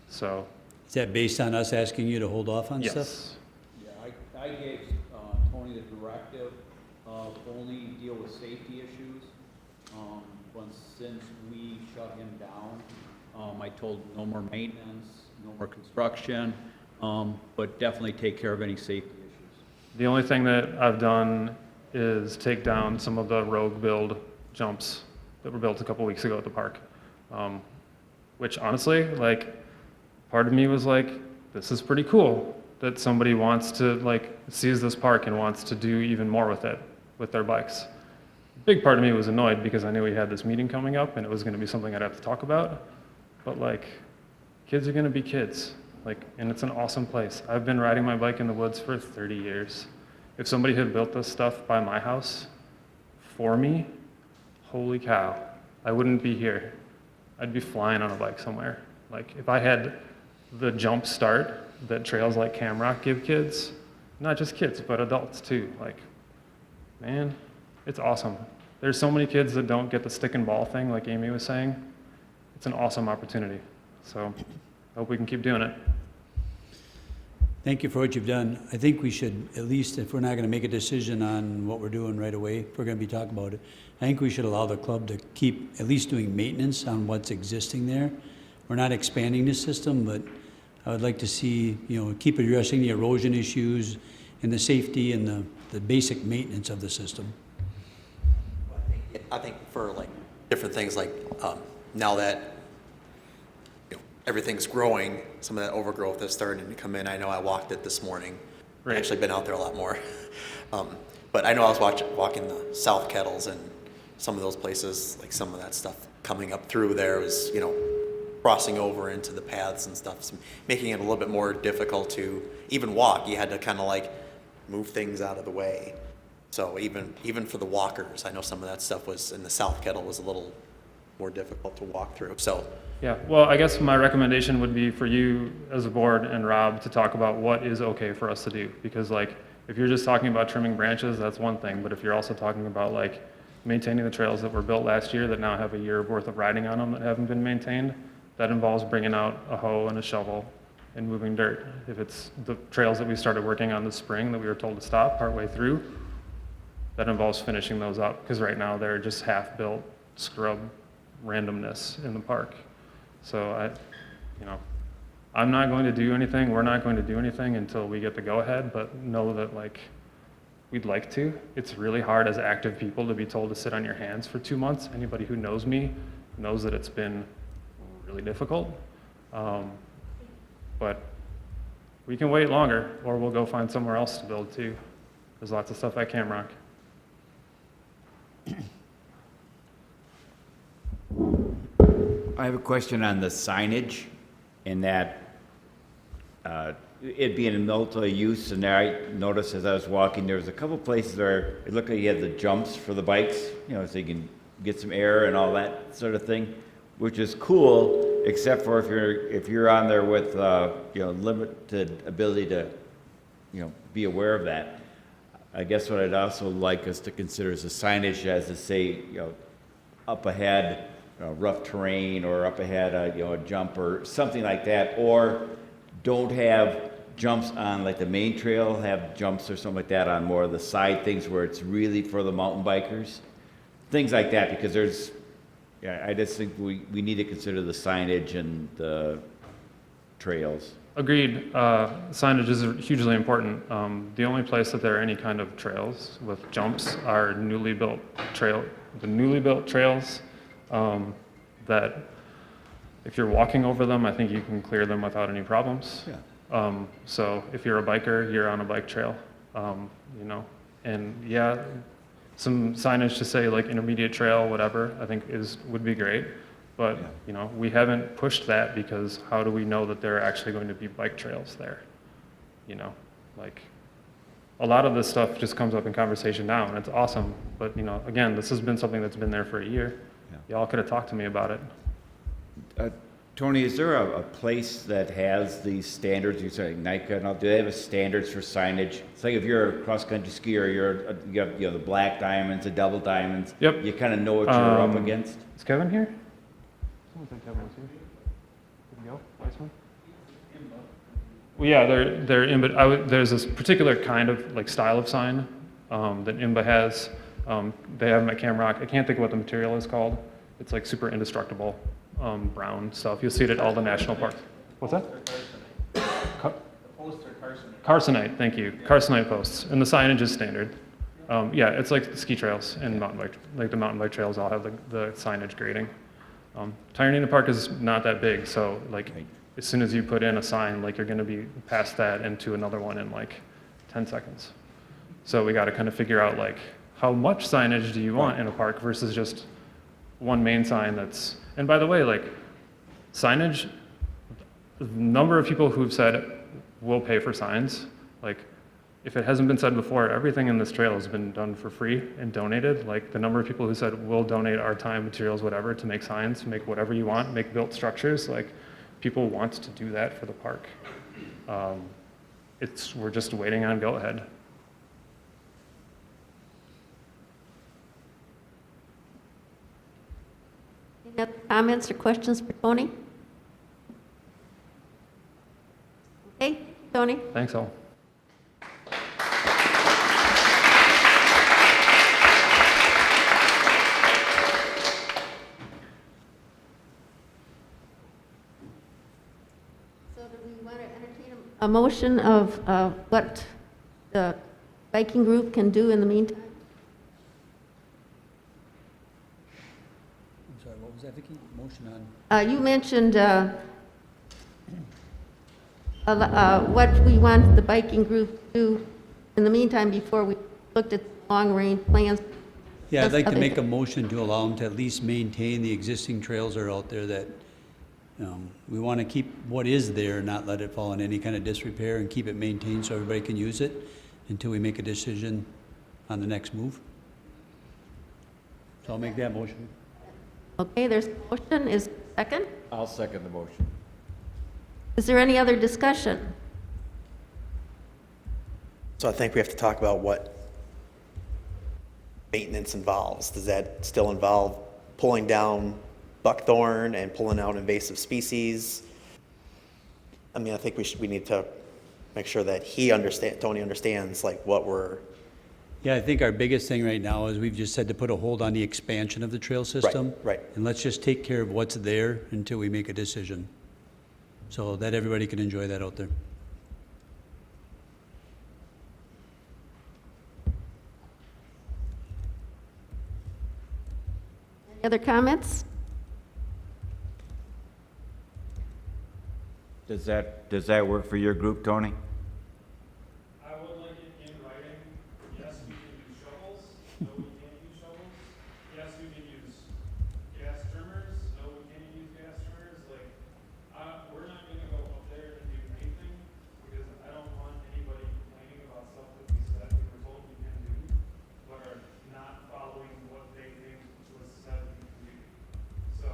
So. Is that based on us asking you to hold off on stuff? Yes. Yeah, I gave Tony the directive of only deal with safety issues. Since we shut him down, I told no more maintenance, no more construction, but definitely take care of any safety issues. The only thing that I've done is take down some of the rogue build jumps that were built a couple weeks ago at the park. Which honestly, part of me was like, this is pretty cool that somebody wants to, sees this park and wants to do even more with it, with their bikes. Big part of me was annoyed because I knew we had this meeting coming up and it was going to be something I'd have to talk about. But kids are going to be kids, and it's an awesome place. I've been riding my bike in the woods for 30 years. If somebody had built this stuff by my house for me, holy cow, I wouldn't be here. I'd be flying on a bike somewhere. If I had the jump start that trails like Camrock give kids, not just kids, but adults too, man, it's awesome. There's so many kids that don't get the stick and ball thing, like Amy was saying. It's an awesome opportunity. So I hope we can keep doing it. Thank you for what you've done. I think we should, at least if we're not going to make a decision on what we're doing right away, if we're going to be talking about it, I think we should allow the club to keep at least doing maintenance on what's existing there. We're not expanding the system, but I would like to see, keep addressing the erosion issues and the safety and the basic maintenance of the system. I think for different things now that everything's growing, some of that overgrowth is starting to come in. I know I walked it this morning. Right. I've actually been out there a lot more. But I know I was walking the South Kettles and some of those places, some of that stuff coming up through there was, crossing over into the paths and stuff, so making it a little bit more difficult to even walk. You had to kind of move things out of the way. So even for the walkers, I know some of that stuff was in the South Kettle was a little more difficult to walk through. So yeah, well, I guess my recommendation would be for you as a board and Rob to talk about what is okay for us to do. Because if you're just talking about trimming branches, that's one thing. But if you're also talking about maintaining the trails that were built last year that now have a year worth of riding on them that haven't been maintained, that involves bringing out a hoe and a shovel and moving dirt. If it's the trails that we started working on this spring that we were told to stop partway through, that involves finishing those up, because right now they're just half-built scrub randomness in the park. So I'm not going to do anything, we're not going to do anything until we get the go-ahead, but know that like, we'd like to. It's really hard as active people to be told to sit on your hands for 2 months. Anybody who knows me knows that it's been really difficult. But we can wait longer, or we'll go find somewhere else to build too. There's lots of stuff at Camrock. I have a question on the signage, in that it being a multi-use, and I noticed as I was walking, there was a couple places where it looked like you had the jumps for the bikes, you know, so you can get some air and all that sort of thing, which is cool, except for if you're on there with you know, limited ability to, you know, be aware of that. I guess what I'd also like us to consider is the signage as to say, you know, up ahead, rough terrain, or up ahead, you know, a jump or something like that, or don't have jumps on like the main trail, have jumps or something like that on more of the side things where it's really for the mountain bikers. Things like that, because there's, yeah, I just think we need to consider the signage and the trails. Agreed. Signage is hugely important. The only place that there are any kind of trails with jumps are the newly built trails that if you're walking over them, I think you can clear them without any problems. Yeah. So if you're a biker, you're on a bike trail, you know, and yeah, some signage to say like intermediate trail, whatever, I think would be great. But, you know, we haven't pushed that because how do we know that there are actually going to be bike trails there? You know, like a lot of this stuff just comes up in conversation now and it's awesome. But, you know, again, this has been something that's been there for a year. Yeah. Y'all could have talked to me about it. Tony, is there a place that has these standards? You say NICA and all, do they have a standards for signage? It's like if you're a cross-country skier, you have, you know, the black diamonds, the double diamonds. Yep. You kind of know what you're up against. Is Kevin here? Someone think Kevin was here. Did he go? Weissman? Well, yeah, they're in, but there's this particular kind of like style of sign that IMBA has. They have them at Camrock. I can't think of what the material is called. It's like super indestructible brown stuff. You'll see it at all the national parks. What's that? Carcinite, thank you. Carcinite posts. And the signage is standard. Yeah, it's like the ski trails and mountain bike, like the mountain bike trails all have the signage grading. Tyranena Park is not that big, so like as soon as you put in a sign, like you're gonna be past that into another one in like 10 seconds. So we gotta kind of figure out like how much signage do you want in a park versus just one main sign that's, and by the way, like signage, the number of people who've said we'll pay for signs, like if it hasn't been said before, everything in this trail has been done for free and donated. Like the number of people who said we'll donate our time, materials, whatever, to make signs, make whatever you want, make built structures, like people want to do that for the park. We're just waiting on go-ahead. Any other comments or questions for Tony? Okay, Tony. Thanks all. A motion of what the biking group can do in the meantime? I'm sorry, what was that, Vicki? Motion on? You mentioned what we want the biking group to do in the meantime before we looked at long-range plans. Yeah, I'd like to make a motion to allow them to at least maintain the existing trails that are out there that we want to keep what is there, not let it fall in any kind of disrepair, and keep it maintained so everybody can use it until we make a decision on the next move. So I'll make that motion. Okay, there's a motion. Is there a second? I'll second the motion. Is there any other discussion? So I think we have to talk about what maintenance involves. Does that still involve pulling down buckthorn and pulling out invasive species? I mean, I think we need to make sure that Tony understands like what we're. Yeah, I think our biggest thing right now is we've just said to put a hold on the expansion of the trail system. Right. And let's just take care of what's there until we make a decision. so that everybody can enjoy that out there. Any other comments? Does that work for your group, Tony? I would like it in writing. Yes, we can use shovels. No, we can't use shovels. Yes, we can use gas trimmers. No, we can't use gas trimmers. Like, we're not gonna go up there and do anything because I don't want anybody complaining about stuff that we said we were told we can do, but are not following what they think was said we can do. So,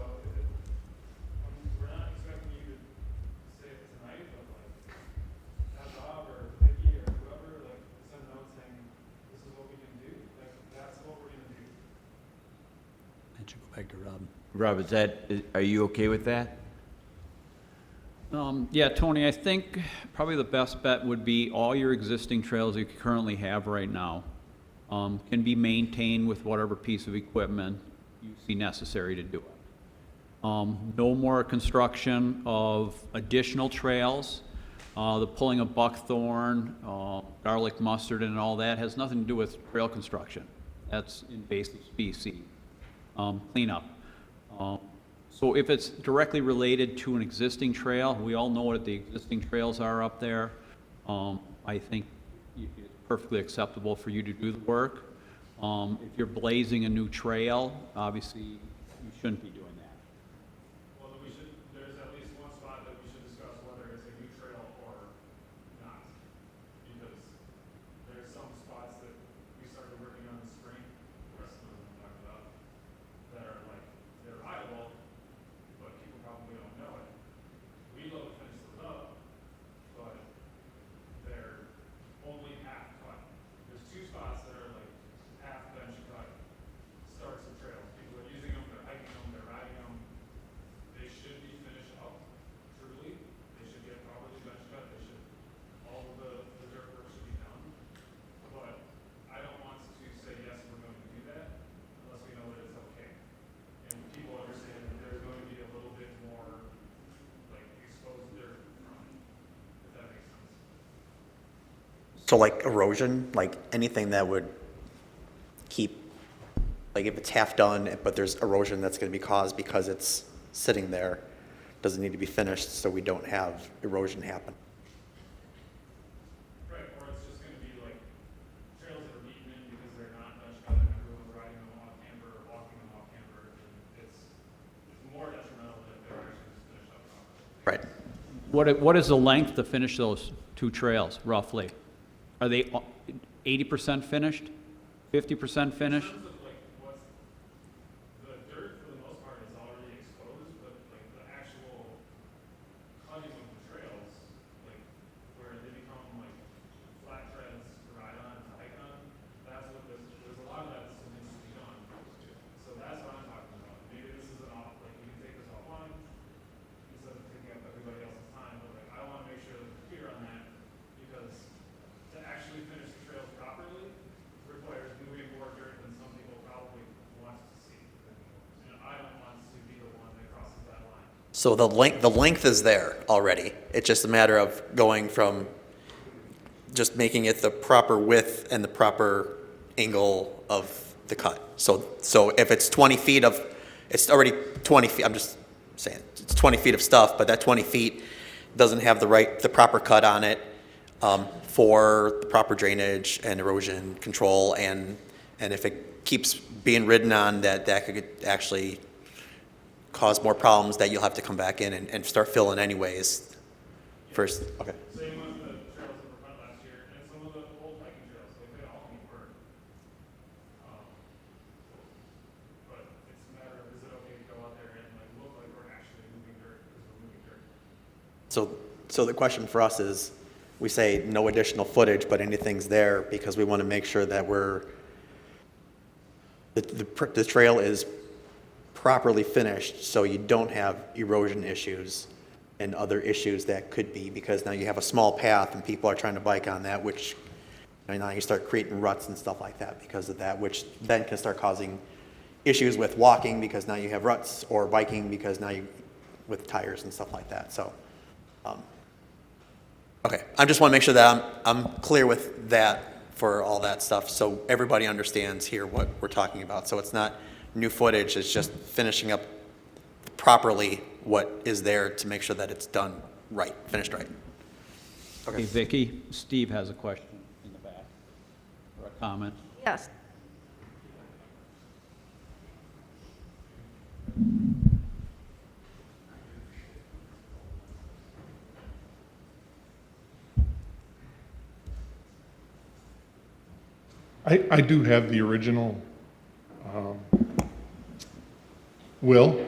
we're not expecting you to say it tonight, but like, have Bob or Vicky or whoever, like, send a note saying, this is what we can do, like, that's what we're gonna do. That should go back to Rob. Rob, are you okay with that? Yeah, Tony, I think probably the best bet would be all your existing trails you currently have right now can be maintained with whatever piece of equipment you see necessary to do it. No more construction of additional trails. The pulling of buckthorn, garlic mustard and all that has nothing to do with trail construction. That's invasive species cleanup. So if it's directly related to an existing trail, we all know what the existing trails are up there. I think it's perfectly acceptable for you to do the work. If you're blazing a new trail, obviously you shouldn't be doing that. Well, then there's at least one spot that we should discuss whether it's a new trail or not. Because there's some spots that we started working on this spring, the rest of them we talked about, that are like, they're rideable, but people probably don't know it. We love to finish those up, but they're only half cut. There's two spots that are like half bench cut starts of trails. People are using them, they're hiking them, they're riding them. They should be finished up, truly. They should get properly bench cut. They should, all of the dirt work should be done. But I don't want to say, yes, we're going to do that unless we know that it's okay. And people understand that there's going to be a little bit more, like, exposed dirt from it, if that makes sense. So like erosion, like anything that would keep, like if it's half done, but there's erosion that's going to be caused because it's sitting there, doesn't need to be finished so we don't have erosion happen. Right, or it's just gonna be like trails that are beaten in because they're not bench cut and everyone's riding them off camber or walking them off camber. And it's more detrimental than if they're actually just finished up properly. Right. What is the length to finish those two trails, roughly? Are they 80% finished? 50% finished? In terms of like what's, the dirt for the most part is already exposed, but like the actual cutting of the trails, like where they become like flat treads to ride on, to hike on, that's what there's a lot of that that still needs to be done. So that's what I'm talking about. Maybe this is like we can take this offline instead of taking up everybody else's time, but like I want to make sure that we're clear on that because to actually finish the trails properly requires moving more dirt than some people probably want to see. And I don't want to be the one that crosses that line. So the length is there already. It's just a matter of going from just making it the proper width and the proper angle of the cut. So if it's 20 feet of, it's already 20 feet, I'm just saying, it's 20 feet of stuff, but that 20 feet doesn't have the proper cut on it for the proper drainage and erosion control, and if it keeps being ridden on, that could actually cause more problems that you'll have to come back in and start filling anyways. First, okay. Same with the trails that were cut last year and some of the old hiking trails, like they all need work. But it's a matter of, is it okay to go out there and like look like we're actually moving dirt because we're moving dirt? So the question for us is, we say no additional footage, but anything's there because we want to make sure that the trail is properly finished so you don't have erosion issues and other issues that could be, because now you have a small path and people are trying to bike on that, which now you start creating ruts and stuff like that because of that, which then can start causing issues with walking because now you have ruts, or biking because now you with tires and stuff like that. So Okay, I just want to make sure that I'm clear with that for all that stuff, so everybody understands here what we're talking about. So it's not new footage, it's just finishing up properly what is there to make sure that it's done right, finished right. Okay, Vicki, Steve has a question in the back, or a comment. Yes. I do have the original will,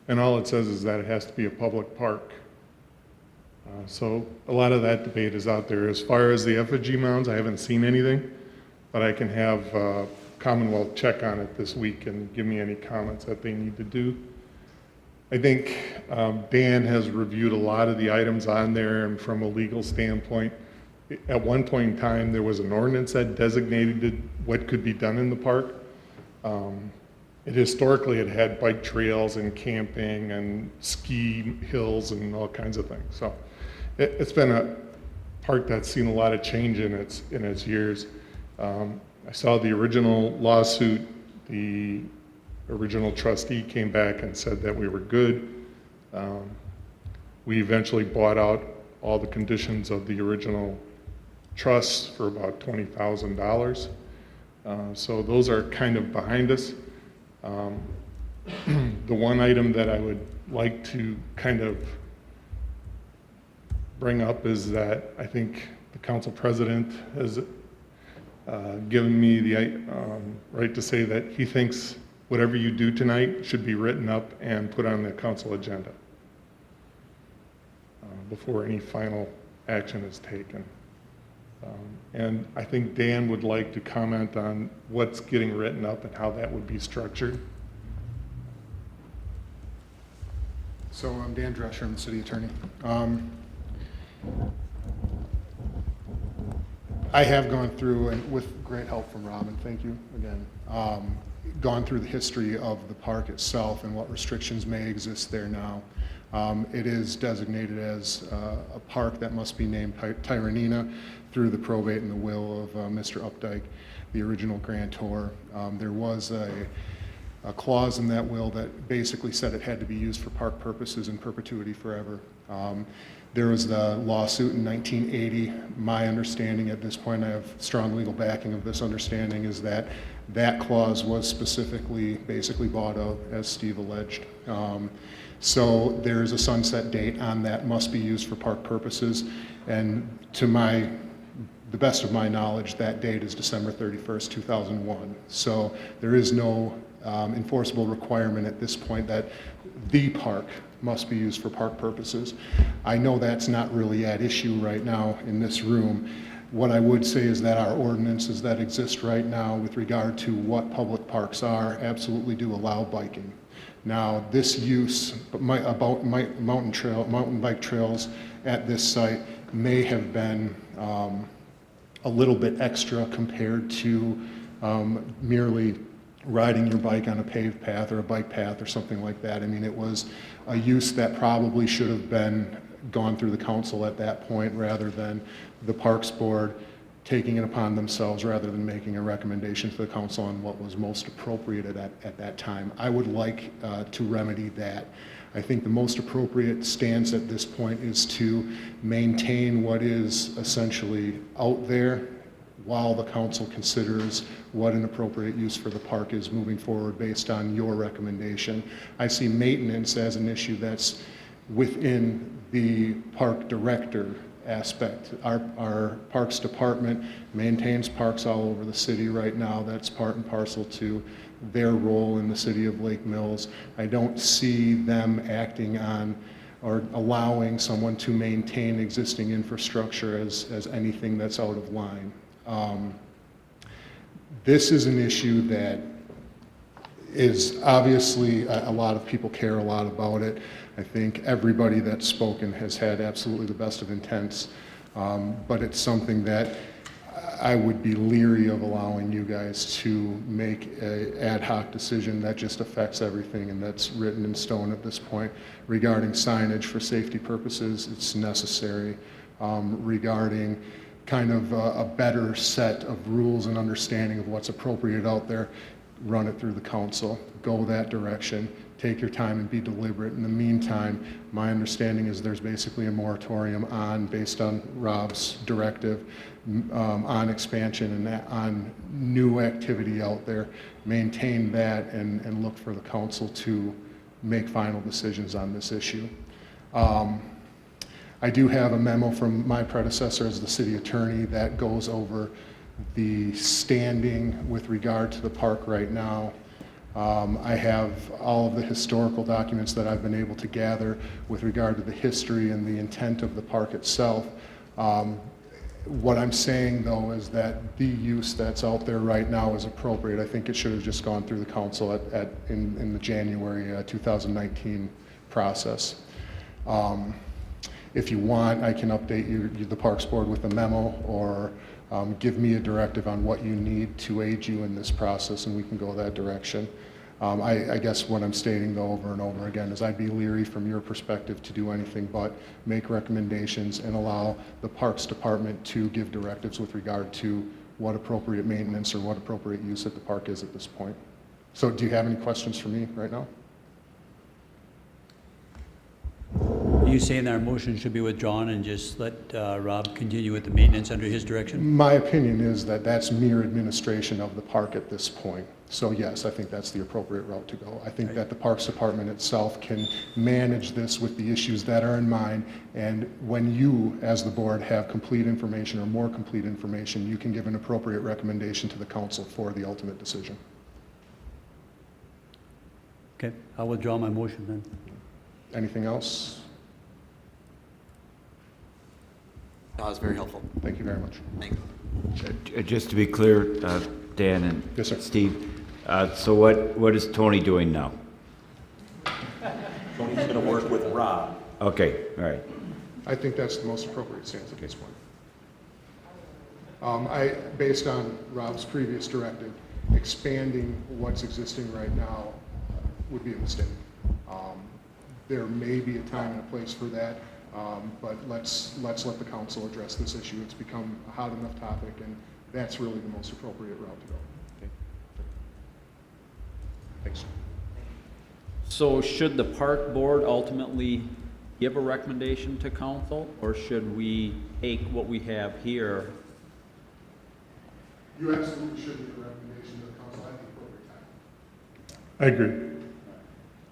and all it says is that it has to be a public park. So a lot of that debate is out there. As far as the effigy mounds, I haven't seen anything, but I can have Commonwealth check on it this week and give me any comments that they need to do. I think Dan has reviewed a lot of the items on there, and from a legal standpoint, at one point in time, there was an ordinance that designated what could be done in the park. It historically had bike trails and camping and ski hills and all kinds of things. So it's been a park that's seen a lot of change in its years. I saw the original lawsuit. The original trustee came back and said that we were good. We eventually bought out all the conditions of the original trust for about $20,000. So those are kind of behind us. The one item that I would like to kind of bring up is that I think the council president has given me the right to say that he thinks whatever you do tonight should be written up and put on the council agenda before any final action is taken. And I think Dan would like to comment on what's getting written up and how that would be structured. So I'm Dan Drescher, I'm the city attorney. I have gone through, and with great help from Robin, thank you again, gone through the history of the park itself and what restrictions may exist there now. It is designated as a park that must be named Tyranena through the probate and the will of Mr. Updike, the original grantor. There was a clause in that will that basically said it had to be used for park purposes in perpetuity forever. There was the lawsuit in 1980. My understanding at this point, I have strong legal backing of this understanding, is that that clause was specifically basically bought out, as Steve alleged. So there's a sunset date on that, must be used for park purposes. And to the best of my knowledge, that date is December 31st, 2001. So there is no enforceable requirement at this point that the park must be used for park purposes. I know that's not really at issue right now in this room. What I would say is that our ordinances that exist right now with regard to what public parks are absolutely do allow biking. Now, this use, about mountain bike trails at this site may have been a little bit extra compared to merely riding your bike on a paved path or a bike path or something like that. I mean, it was a use that probably should have been gone through the council at that point rather than the Parks Board taking it upon themselves rather than making a recommendation to the council on what was most appropriate at that time. I would like to remedy that. I think the most appropriate stance at this point is to maintain what is essentially out there while the council considers what an appropriate use for the park is moving forward based on your recommendation. I see maintenance as an issue that's within the park director aspect. Our parks department maintains parks all over the city right now. That's part and parcel to their role in the city of Lake Mills. I don't see them acting on or allowing someone to maintain existing infrastructure as anything that's out of line. This is an issue that is obviously a lot of people care a lot about it. I think everybody that's spoken has had absolutely the best of intents, but it's something that I would be leery of allowing you guys to make an ad hoc decision that just affects everything and that's written in stone at this point. Regarding signage for safety purposes, it's necessary. Regarding kind of a better set of rules and understanding of what's appropriate out there, run it through the council, go that direction, take your time and be deliberate. In the meantime, my understanding is there's basically a moratorium on, based on Rob's directive, on expansion and on new activity out there. Maintain that and look for the council to make final decisions on this issue. I do have a memo from my predecessor as the city attorney that goes over the standing with regard to the park right now. I have all of the historical documents that I've been able to gather with regard to the history and the intent of the park itself. What I'm saying though is that the use that's out there right now is appropriate. I think it should have just gone through the council in the January 2019 process. If you want, I can update the Parks Board with a memo or give me a directive on what you need to aid you in this process and we can go that direction. I guess what I'm stating though over and over again is I'd be leery from your perspective to do anything but make recommendations and allow the Parks Department to give directives with regard to what appropriate maintenance or what appropriate use at the park is at this point. So do you have any questions for me right now? Are you saying our motion should be withdrawn and just let Rob continue with the maintenance under his direction? My opinion is that that's mere administration of the park at this point. So yes, I think that's the appropriate route to go. I think that the Parks Department itself can manage this with the issues that are in mind, and when you, as the board, have complete information or more complete information, you can give an appropriate recommendation to the council for the ultimate decision. Okay, I'll withdraw my motion then. Anything else? That was very helpful. Thank you very much. Thank you. Just to be clear, Dan and Yes, sir. Steve, so what is Tony doing now? Tony's going to work with Rob. Okay, all right. I think that's the most appropriate stance at this point. Based on Rob's previous directive, expanding what's existing right now would be a mistake. There may be a time and a place for that, but let's let the council address this issue. It's become a hot enough topic, and that's really the most appropriate route to go. Okay. Thanks. So should the park board ultimately give a recommendation to council, or should we take what we have here? You absolutely should give a recommendation to the council at the appropriate time. I agree.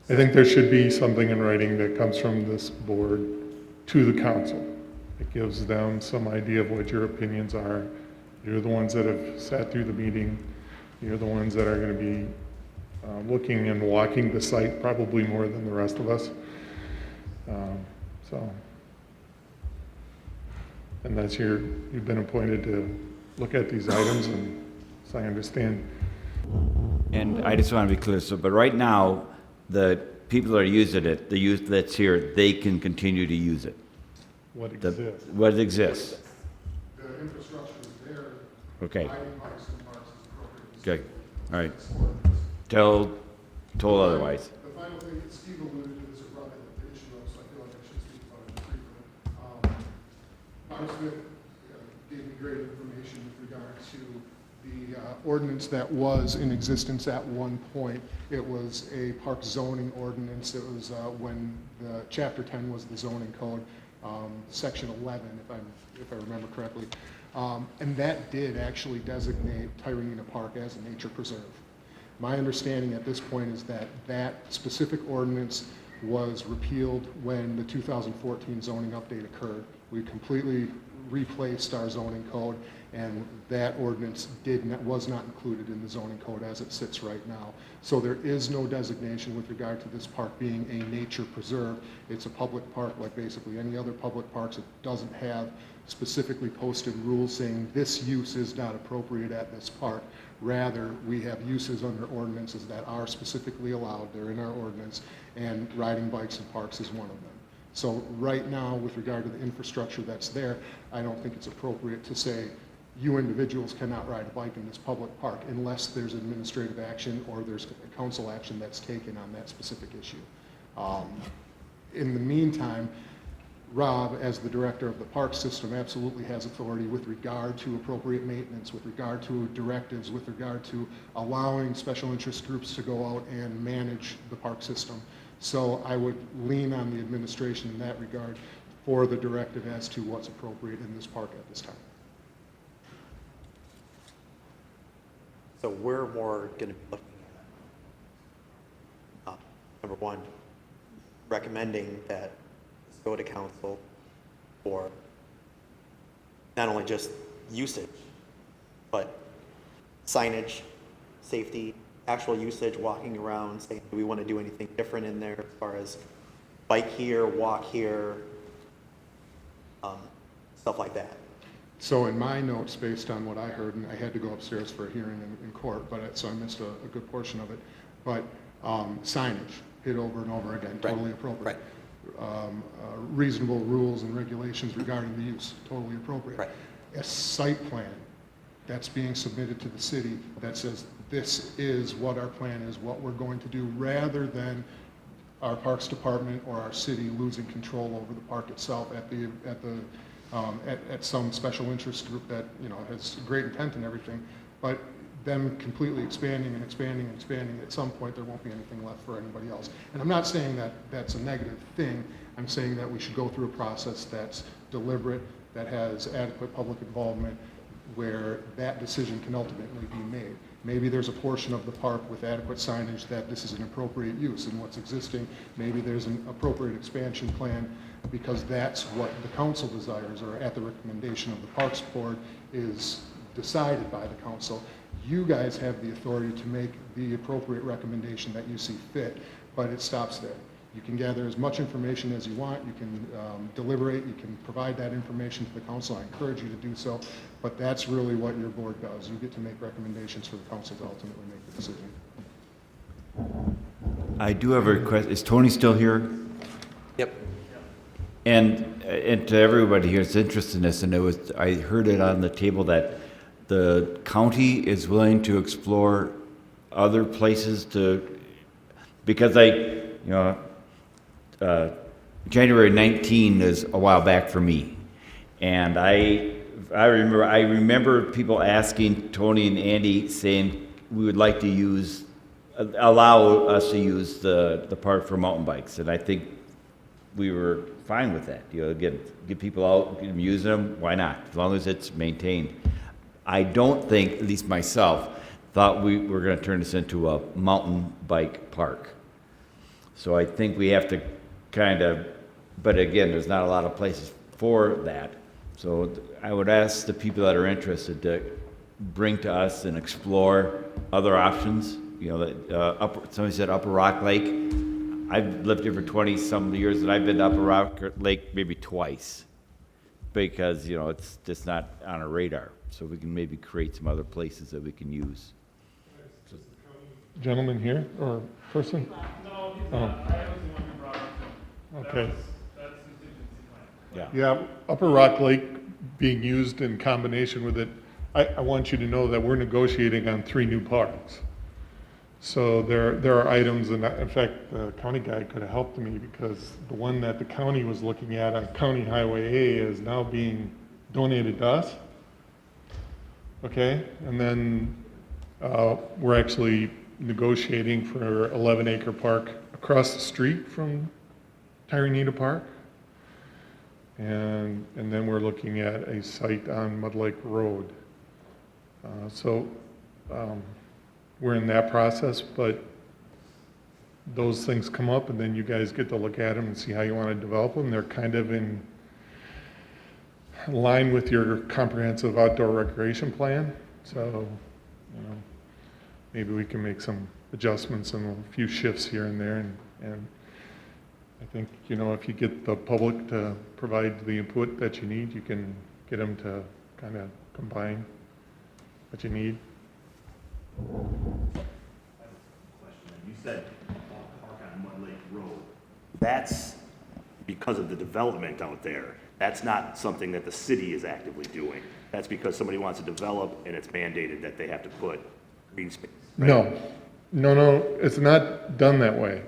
I think there should be something in writing that comes from this board to the council. It gives them some idea of what your opinions are. You're the ones that have sat through the meeting. You're the ones that are going to be looking and walking the site probably more than the rest of us. And that's you've been appointed to look at these items, and as I understand. And I just want to be clear, but right now, the people that are using it, the youth that's here, they can continue to use it. What exists. What exists. The infrastructure is there. Okay. Riding bikes and parks is appropriate. Okay, all right. Told otherwise. The final thing, Steve alluded to this or brought the issue up, so I feel like I should speak about it briefly. Myron Smith gave me great information with regard to the ordinance that was in existence at one point. It was a park zoning ordinance. It was when the Chapter 10 was the zoning code, Section 11, if I remember correctly. And that did actually designate Tyranena Park as a nature preserve. My understanding at this point is that that specific ordinance was repealed when the 2014 zoning update occurred. We completely replaced our zoning code, and that ordinance was not included in the zoning code as it sits right now. So there is no designation with regard to this park being a nature preserve. It's a public park like basically any other public parks. It doesn't have specifically posted rules saying this use is not appropriate at this park. Rather, we have uses under ordinances that are specifically allowed. They're in our ordinance, and riding bikes in parks is one of them. So right now, with regard to the infrastructure that's there, I don't think it's appropriate to say you individuals cannot ride a bike in this public park unless there's administrative action or there's council action that's taken on that specific issue. In the meantime, Rob, as the director of the park system, absolutely has authority with regard to appropriate maintenance, with regard to directives, with regard to allowing special interest groups to go out and manage the park system. So I would lean on the administration in that regard for the directive as to what's appropriate in this park at this time. So we're more going to be looking at, number one, recommending that this go to council for not only just usage, but signage, safety, actual usage, walking around, saying, do we want to do anything different in there as far as bike here, walk here, stuff like that. So in my notes, based on what I heard, and I had to go upstairs for a hearing in court, so I missed a good portion of it, but signage, hit over and over again, totally appropriate. Reasonable rules and regulations regarding the use, totally appropriate. A site plan that's being submitted to the city that says this is what our plan is, what we're going to do, rather than our Parks Department or our city losing control over the park itself at some special interest group that, you know, has great intent and everything, but them completely expanding and expanding and expanding. At some point, there won't be anything left for anybody else. And I'm not saying that that's a negative thing. I'm saying that we should go through a process that's deliberate, that has adequate public involvement, where that decision can ultimately be made. Maybe there's a portion of the park with adequate signage that this is an appropriate use in what's existing. Maybe there's an appropriate expansion plan because that's what the council desires, or at the recommendation of the Parks Board is decided by the council. You guys have the authority to make the appropriate recommendation that you see fit, but it stops there. You can gather as much information as you want, you can deliberate, you can provide that information to the council. I encourage you to do so, but that's really what your board does. You get to make recommendations for the council to ultimately make the decision. I do have a request. Is Tony still here? Yep. And to everybody here, it's interested in this, and I heard it on the table that the county is willing to explore other places because January 19 is a while back for me, and I remember people asking Tony and Andy saying we would like to allow us to use the park for mountain bikes, and I think we were fine with that. You know, get people out, get them using them. Why not? As long as it's maintained. I don't think, at least myself, thought we were going to turn this into a mountain bike park. So I think we have to but again, there's not a lot of places for that. So I would ask the people that are interested to bring to us and explore other options. You know, somebody said Upper Rock Lake. I've lived here for 20-some years, and I've been to Upper Rock Lake maybe twice because, you know, it's just not on our radar. So we can maybe create some other places that we can use. Gentleman here, or person? No, he's not. I was the one who brought it up. Okay. That's contingency plan. Yeah, Upper Rock Lake being used in combination with it, I want you to know that we're negotiating on 3 new parks. So there are items, and in fact, the county guy could have helped me because the one that the county was looking at on County Highway A is now being donated to us. Okay, and then we're actually negotiating for 11-acre park across the street from Tyranena Park. And then we're looking at a site on Mud Lake Road. We're in that process, but those things come up and then you guys get to look at them and see how you want to develop them. They're kind of in line with your comprehensive outdoor recreation plan. So, you know, maybe we can make some adjustments and a few shifts here and there. And I think, you know, if you get the public to provide the input that you need, you can get them to kind of combine what you need. You said park on Mud Lake Road. That's because of the development out there. That's not something that the city is actively doing. That's because somebody wants to develop and it's mandated that they have to put green space. Right? No, it's not done that way.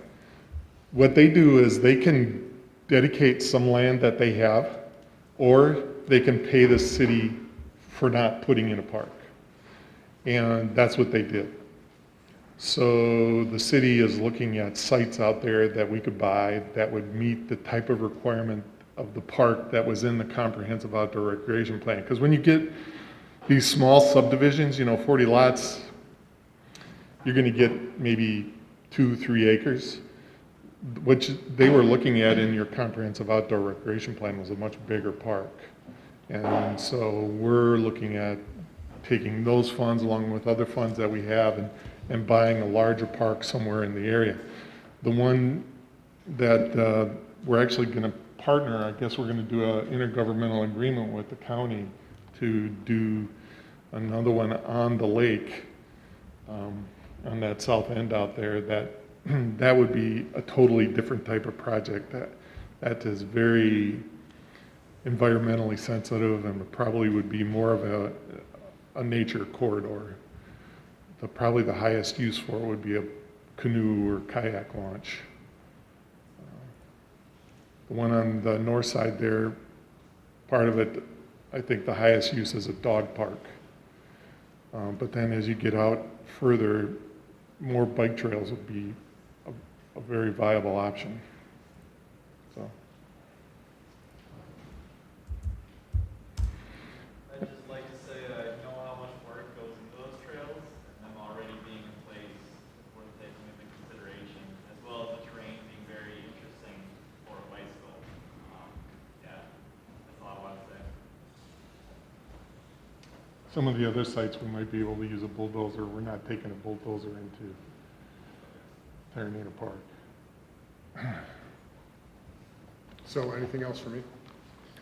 What they do is they can dedicate some land that they have, or they can pay the city for not putting in a park. And that's what they did. So the city is looking at sites out there that we could buy that would meet the type of requirement of the park that was in the comprehensive outdoor recreation plan. Because when you get these small subdivisions, 40 lots, you're going to get maybe 2-3 acres. Which they were looking at in your comprehensive outdoor recreation plan was a much bigger park. And so we're looking at taking those funds along with other funds that we have and buying a larger park somewhere in the area. The one that we're actually going to partner, I guess we're going to do an intergovernmental agreement with the county to do another one on the lake, on that south end out there. That would be a totally different type of project that is very environmentally sensitive and probably would be more of a nature corridor. Probably the highest use for it would be a canoe or kayak launch. The one on the north side there, part of it, I think the highest use is a dog park. But then as you get out further, more bike trails would be a very viable option. So. I'd just like to say that I know how much work goes into those trails, and them already being in place worth taking into consideration, as well as the terrain being very interesting for a bicycle. Yeah, that's all I want to say. Some of the other sites we might be able to use a bulldozer. We're not taking a bulldozer into Tyranena Park. So anything else for me?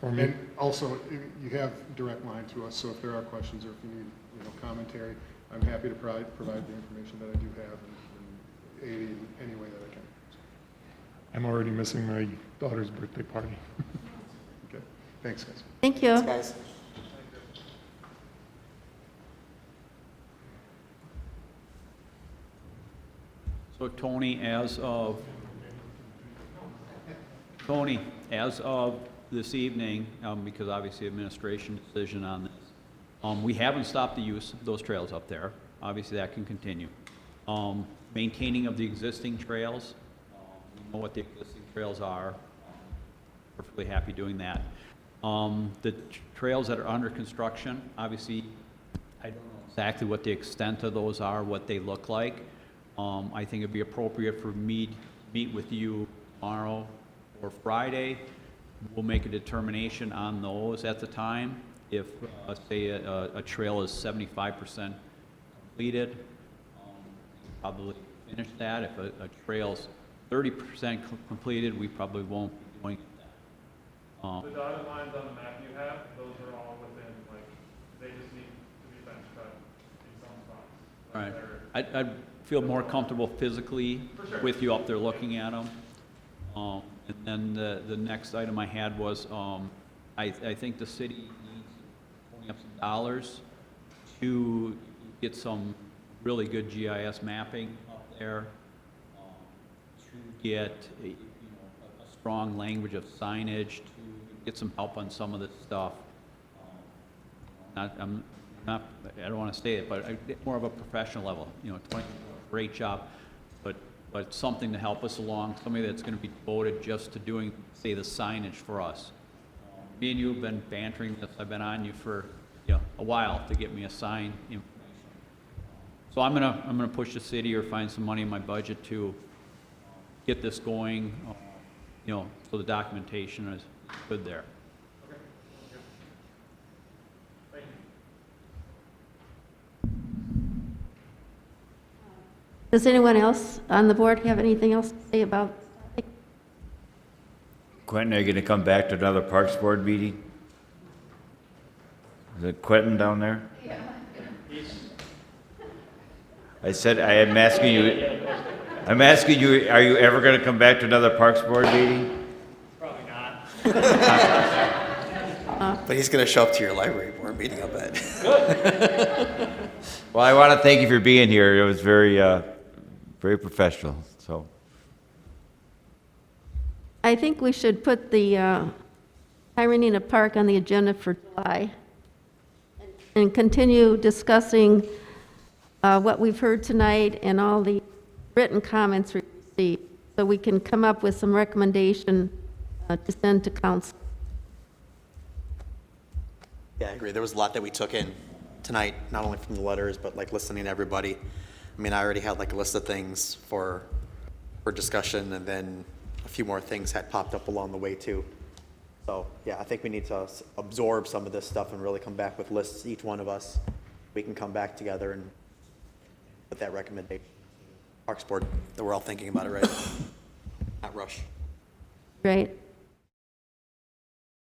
For me? And also, you have direct line to us, so if there are questions or if you need commentary, I'm happy to provide the information that I do have and aid in any way that I can. I'm already missing my daughter's birthday party. Okay, thanks guys. Thank you. Thanks, guys. So Tony, as of this evening, because obviously administration decision on this, we haven't stopped the use of those trails up there. Obviously that can continue. Maintaining of the existing trails, we know what the existing trails are. Perfectly happy doing that. The trails that are under construction, obviously, I don't know exactly what the extent of those are, what they look like. I think it'd be appropriate for me to meet with you tomorrow or Friday. We'll make a determination on those at the time. If, say, a trail is 75% completed, probably finish that. If a trail's 30% completed, we probably won't be doing that. The dotted lines on the map you have, those are all within, they just need to be fence cut in some spots. All right. I'd feel more comfortable physically with you up there looking at them. And then the next item I had was, I think the city needs pulling up some dollars to get some really good GIS mapping up there, to get a strong language of signage, to get some help on some of this stuff. I don't want to say it, but more of a professional level. 20 great job, but something to help us along, somebody that's going to be devoted just to doing, say, the signage for us. Me and you have been bantering this. I've been on you for a while to get me a sign information. So I'm gonna push the city or find some money in my budget to get this going, so the documentation is good there. Does anyone else on the board have anything else to say about? Quentin, are you going to come back to another Parks Board meeting? Is it Quentin down there? Yeah. I said, I'm asking you, are you ever going to come back to another Parks Board meeting? Probably not. But he's going to show up to your library board meeting, I bet. Well, I want to thank you for being here. It was very, very professional, so. I think we should put the Tyranena Park on the agenda for July and continue discussing what we've heard tonight and all the written comments received, so we can come up with some recommendation to send to council. Yeah, I agree. There was a lot that we took in tonight, not only from the letters, but like listening to everybody. I mean, I already had like a list of things for discussion, and then a few more things had popped up along the way too. So yeah, I think we need to absorb some of this stuff and really come back with lists, each one of us. We can come back together and put that recommendation. Parks Board, that we're all thinking about it, right? Not rush. Right.